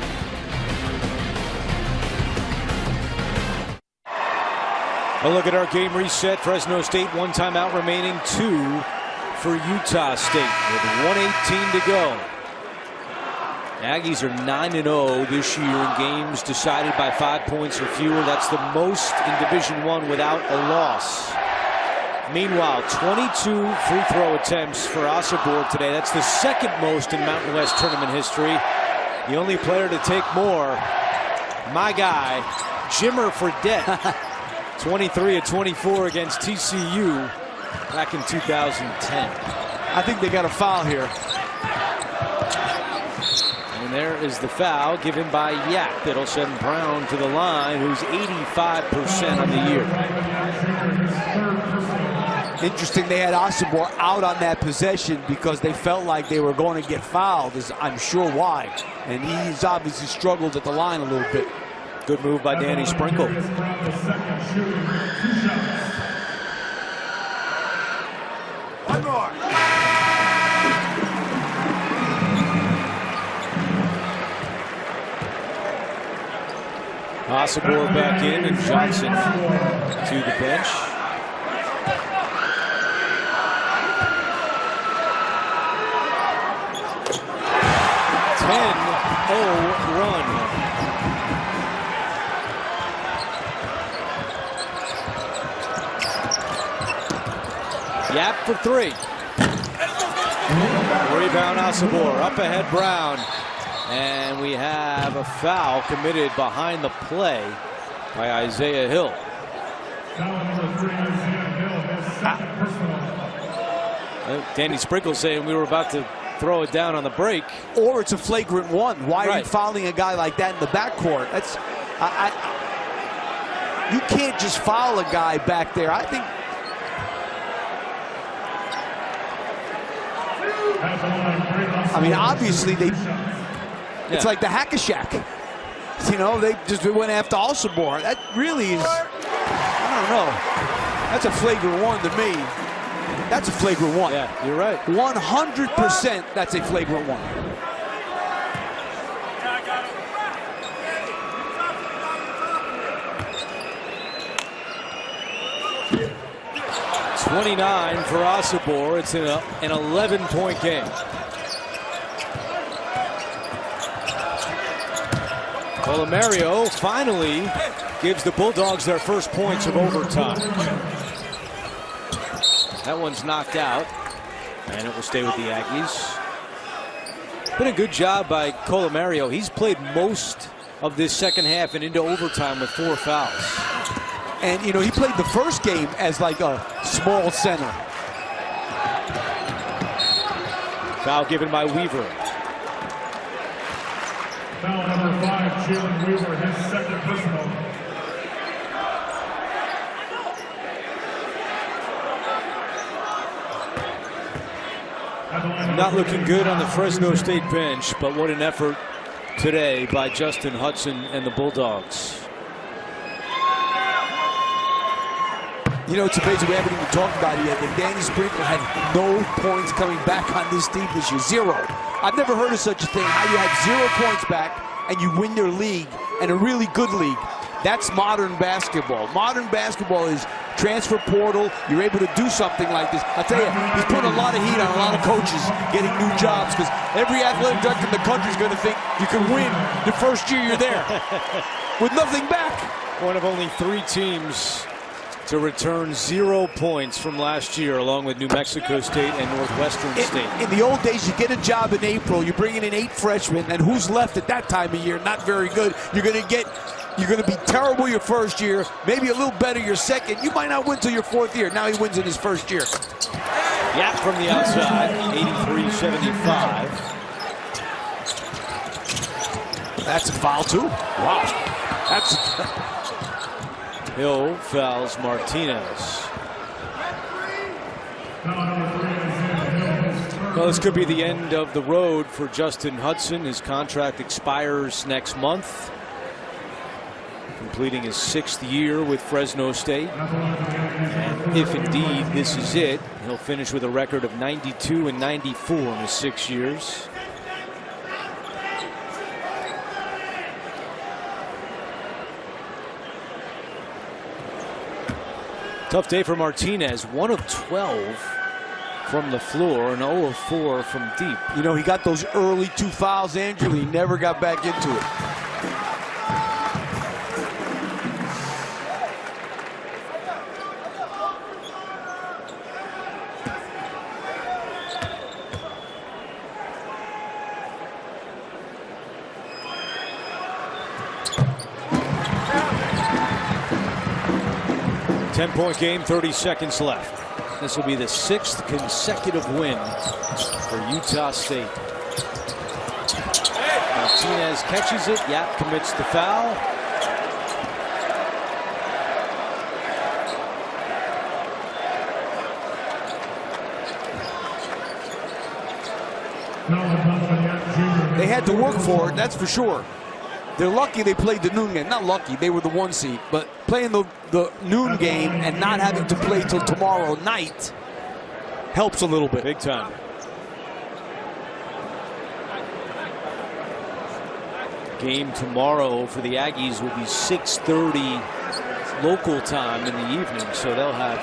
A look at our game reset. Fresno State 1 timeout remaining, 2 for Utah State with 1:18 to go. Aggies are 9-0 this year in games decided by 5 points or fewer. That's the most in Division I without a loss. Meanwhile, 22 free throw attempts for Asabor today. That's the second most in Mountain West tournament history. The only player to take more, my guy, Jimmer Fredette. 23 of 24 against TCU. back in 2010. I think they got a foul here. And there is the foul given by Yak. That'll send Brown to the line, who's 85% on the year. Interesting, they had Osobor out on that possession because they felt like they were going to get fouled, I'm sure why. And he's obviously struggled at the line a little bit. Good move by Danny Sprinkle. One more. Osobor back in and Johnson to the bench. Run. Yap for three. Rebound Osobor. Up ahead Brown. And we have a foul committed behind the play by Isaiah Hill. Danny Sprinkle saying we were about to throw it down on the break. Or it's a flagrant one. Why are you fouling a guy like that in the backcourt? That's you can't just foul a guy back there. I think obviously it's like the hack-a-shack. You know, they just went after Osobor. That really is, I don't know. That's a flagrant one to me. That's a flagrant one. Yeah, you're right. 100% that's a flagrant one. $29 for Osobor. It's an 11-point game. Colomario finally gives the Bulldogs their first points of overtime. That one's knocked out, and it will stay with the Aggies. Been a good job by Colomario. He's played most of this second half and into overtime with 4 fouls. And, you know, he played the first game as like a small center. Foul given by Weaver. Foul number 5, Jalen Weaver, his second personal. Not looking good on the Fresno State bench, but what an effort today by Justin Hudson and the Bulldogs. You know, it's amazing we haven't even talked about it yet. That Danny Sprinkle had no points coming back on this team this year. 0. I've never heard of such a thing. How you had 0 points back and you win your league, and a really good league. That's modern basketball. Modern basketball is transfer portal. You're able to do something like this. I tell you, he's putting a lot of heat on a lot of coaches getting new jobs, because every athletic director in the country is going to think you can win the first year you're there with nothing back. One of only 3 teams to return 0 points from last year, along with New Mexico State and Northwestern State. In the old days, you get a job in April, you're bringing in 8 freshmen, and who's left at that time of year? Not very good. You're going to be terrible your first year, maybe a little better your second. You might not win till your 4th year. Now he wins in his first year. Yap from the outside, 83-75. That's a foul too. Wow. That's Hill fouls Martinez. Well, this could be the end of the road for Justin Hudson. His contract expires next month, completing his 6th year with Fresno State. And if indeed this is it, he'll finish with a record of 92-94 in his 6 years. Tough day for Martinez. 1 of 12 from the floor and 0 of 4 from deep. You know, he got those early 2 fouls, Andrew. He never got back into it. Ten-point game, 30 seconds left. This will be the 6th consecutive win for Utah State. Martinez catches it. Yap commits the foul. They had to work for it, that's for sure. They're lucky they played the noon game. Not lucky, they were the 1 seed. But playing the noon game and not having to play till tomorrow night helps a little bit. Big time. Game tomorrow for the Aggies will be 6:30 local time in the evening, so they'll have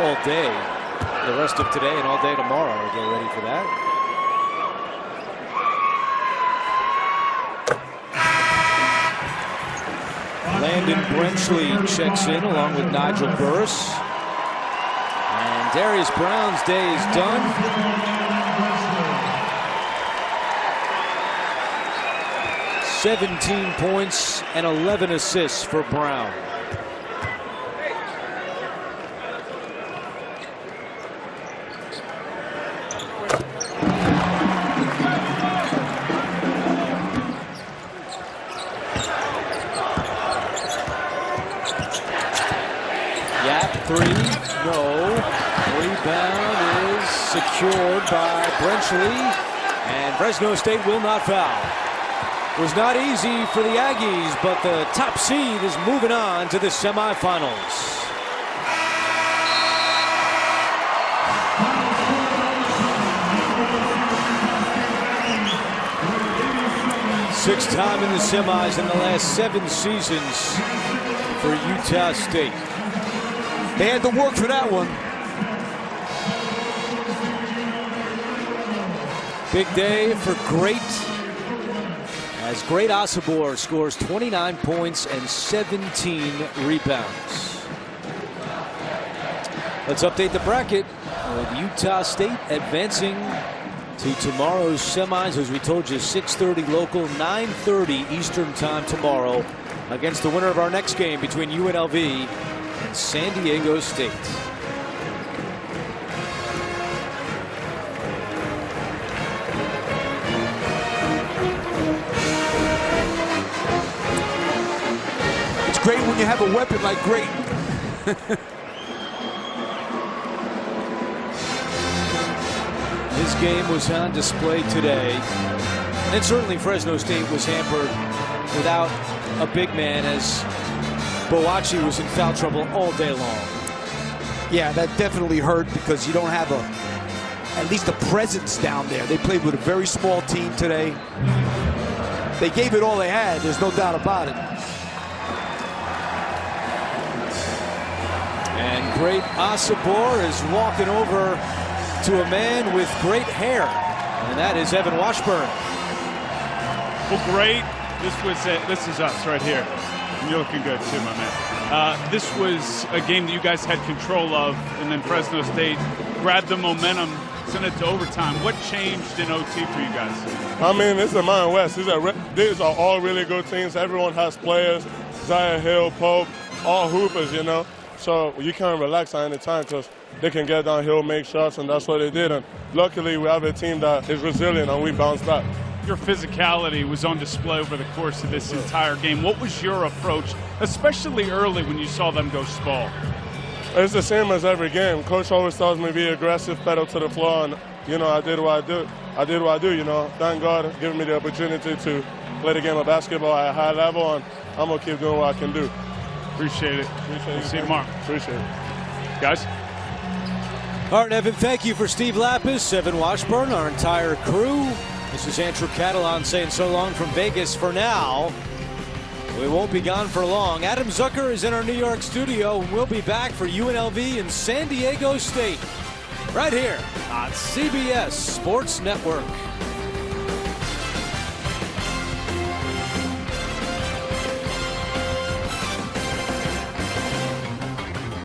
all day, the rest of today and all day tomorrow to get ready for that. Landon Brenchley checks in along with Nigel Burris. And Darius Brown's day is done. "17 points and 11 assists for Brown. Three, no. Rebound is secured by Brenchley, and Fresno State will not foul. It was not easy for the Aggies, but the top seed is moving on to the semifinals. Sixth time in the semis in the last 7 seasons for Utah State. They had to work for that one. Big day for Great, as Great Osobor scores 29 points and 17 rebounds. Let's update the bracket with Utah State advancing to tomorrow's semis. As we told you, 6:30 local, 9:30 Eastern time tomorrow, against the winner of our next game between UNLV and San Diego State. It's great when you have a weapon like Great. His game was on display today, and certainly Fresno State was hampered without a big man, as Boakye was in foul trouble all day long. Yeah, that definitely hurt because you don't have at least a presence down there. They played with a very small team today. They gave it all they had, there's no doubt about it. And Great Osobor is walking over to a man with great hair, and that is Evan Washburn. Well, Great, this is us right here. You're looking good too, my man. This was a game that you guys had control of, and then Fresno State grabbed the momentum, sent it to overtime. What changed in OT for you guys? I mean, it's the Mountain West. These are all really good teams. Everyone has players. Zaire Hill, Pope, all hoopers, you know. So you can't relax at any time because they can get downhill, make shots, and that's what they did. And luckily, we have a team that is resilient, and we bounced back. Your physicality was on display over the course of this entire game. What was your approach, especially early when you saw them go small? It's the same as every game. Coach always tells me be aggressive, pedal to the floor, and, you know, I did what I do. You know. Thank God for giving me the opportunity to play the game of basketball at a high level, and I'm going to keep doing what I can do. Appreciate it. We'll see you tomorrow. Appreciate it. Guys? All right, Evan, thank you for Steve Lapis, Evan Washburn, our entire crew. This is Andrew Catalan saying so long from Vegas for now. We won't be gone for long. Adam Zucker is in our New York studio, and we'll be back for UNLV and San Diego State right here on CBS Sports Network.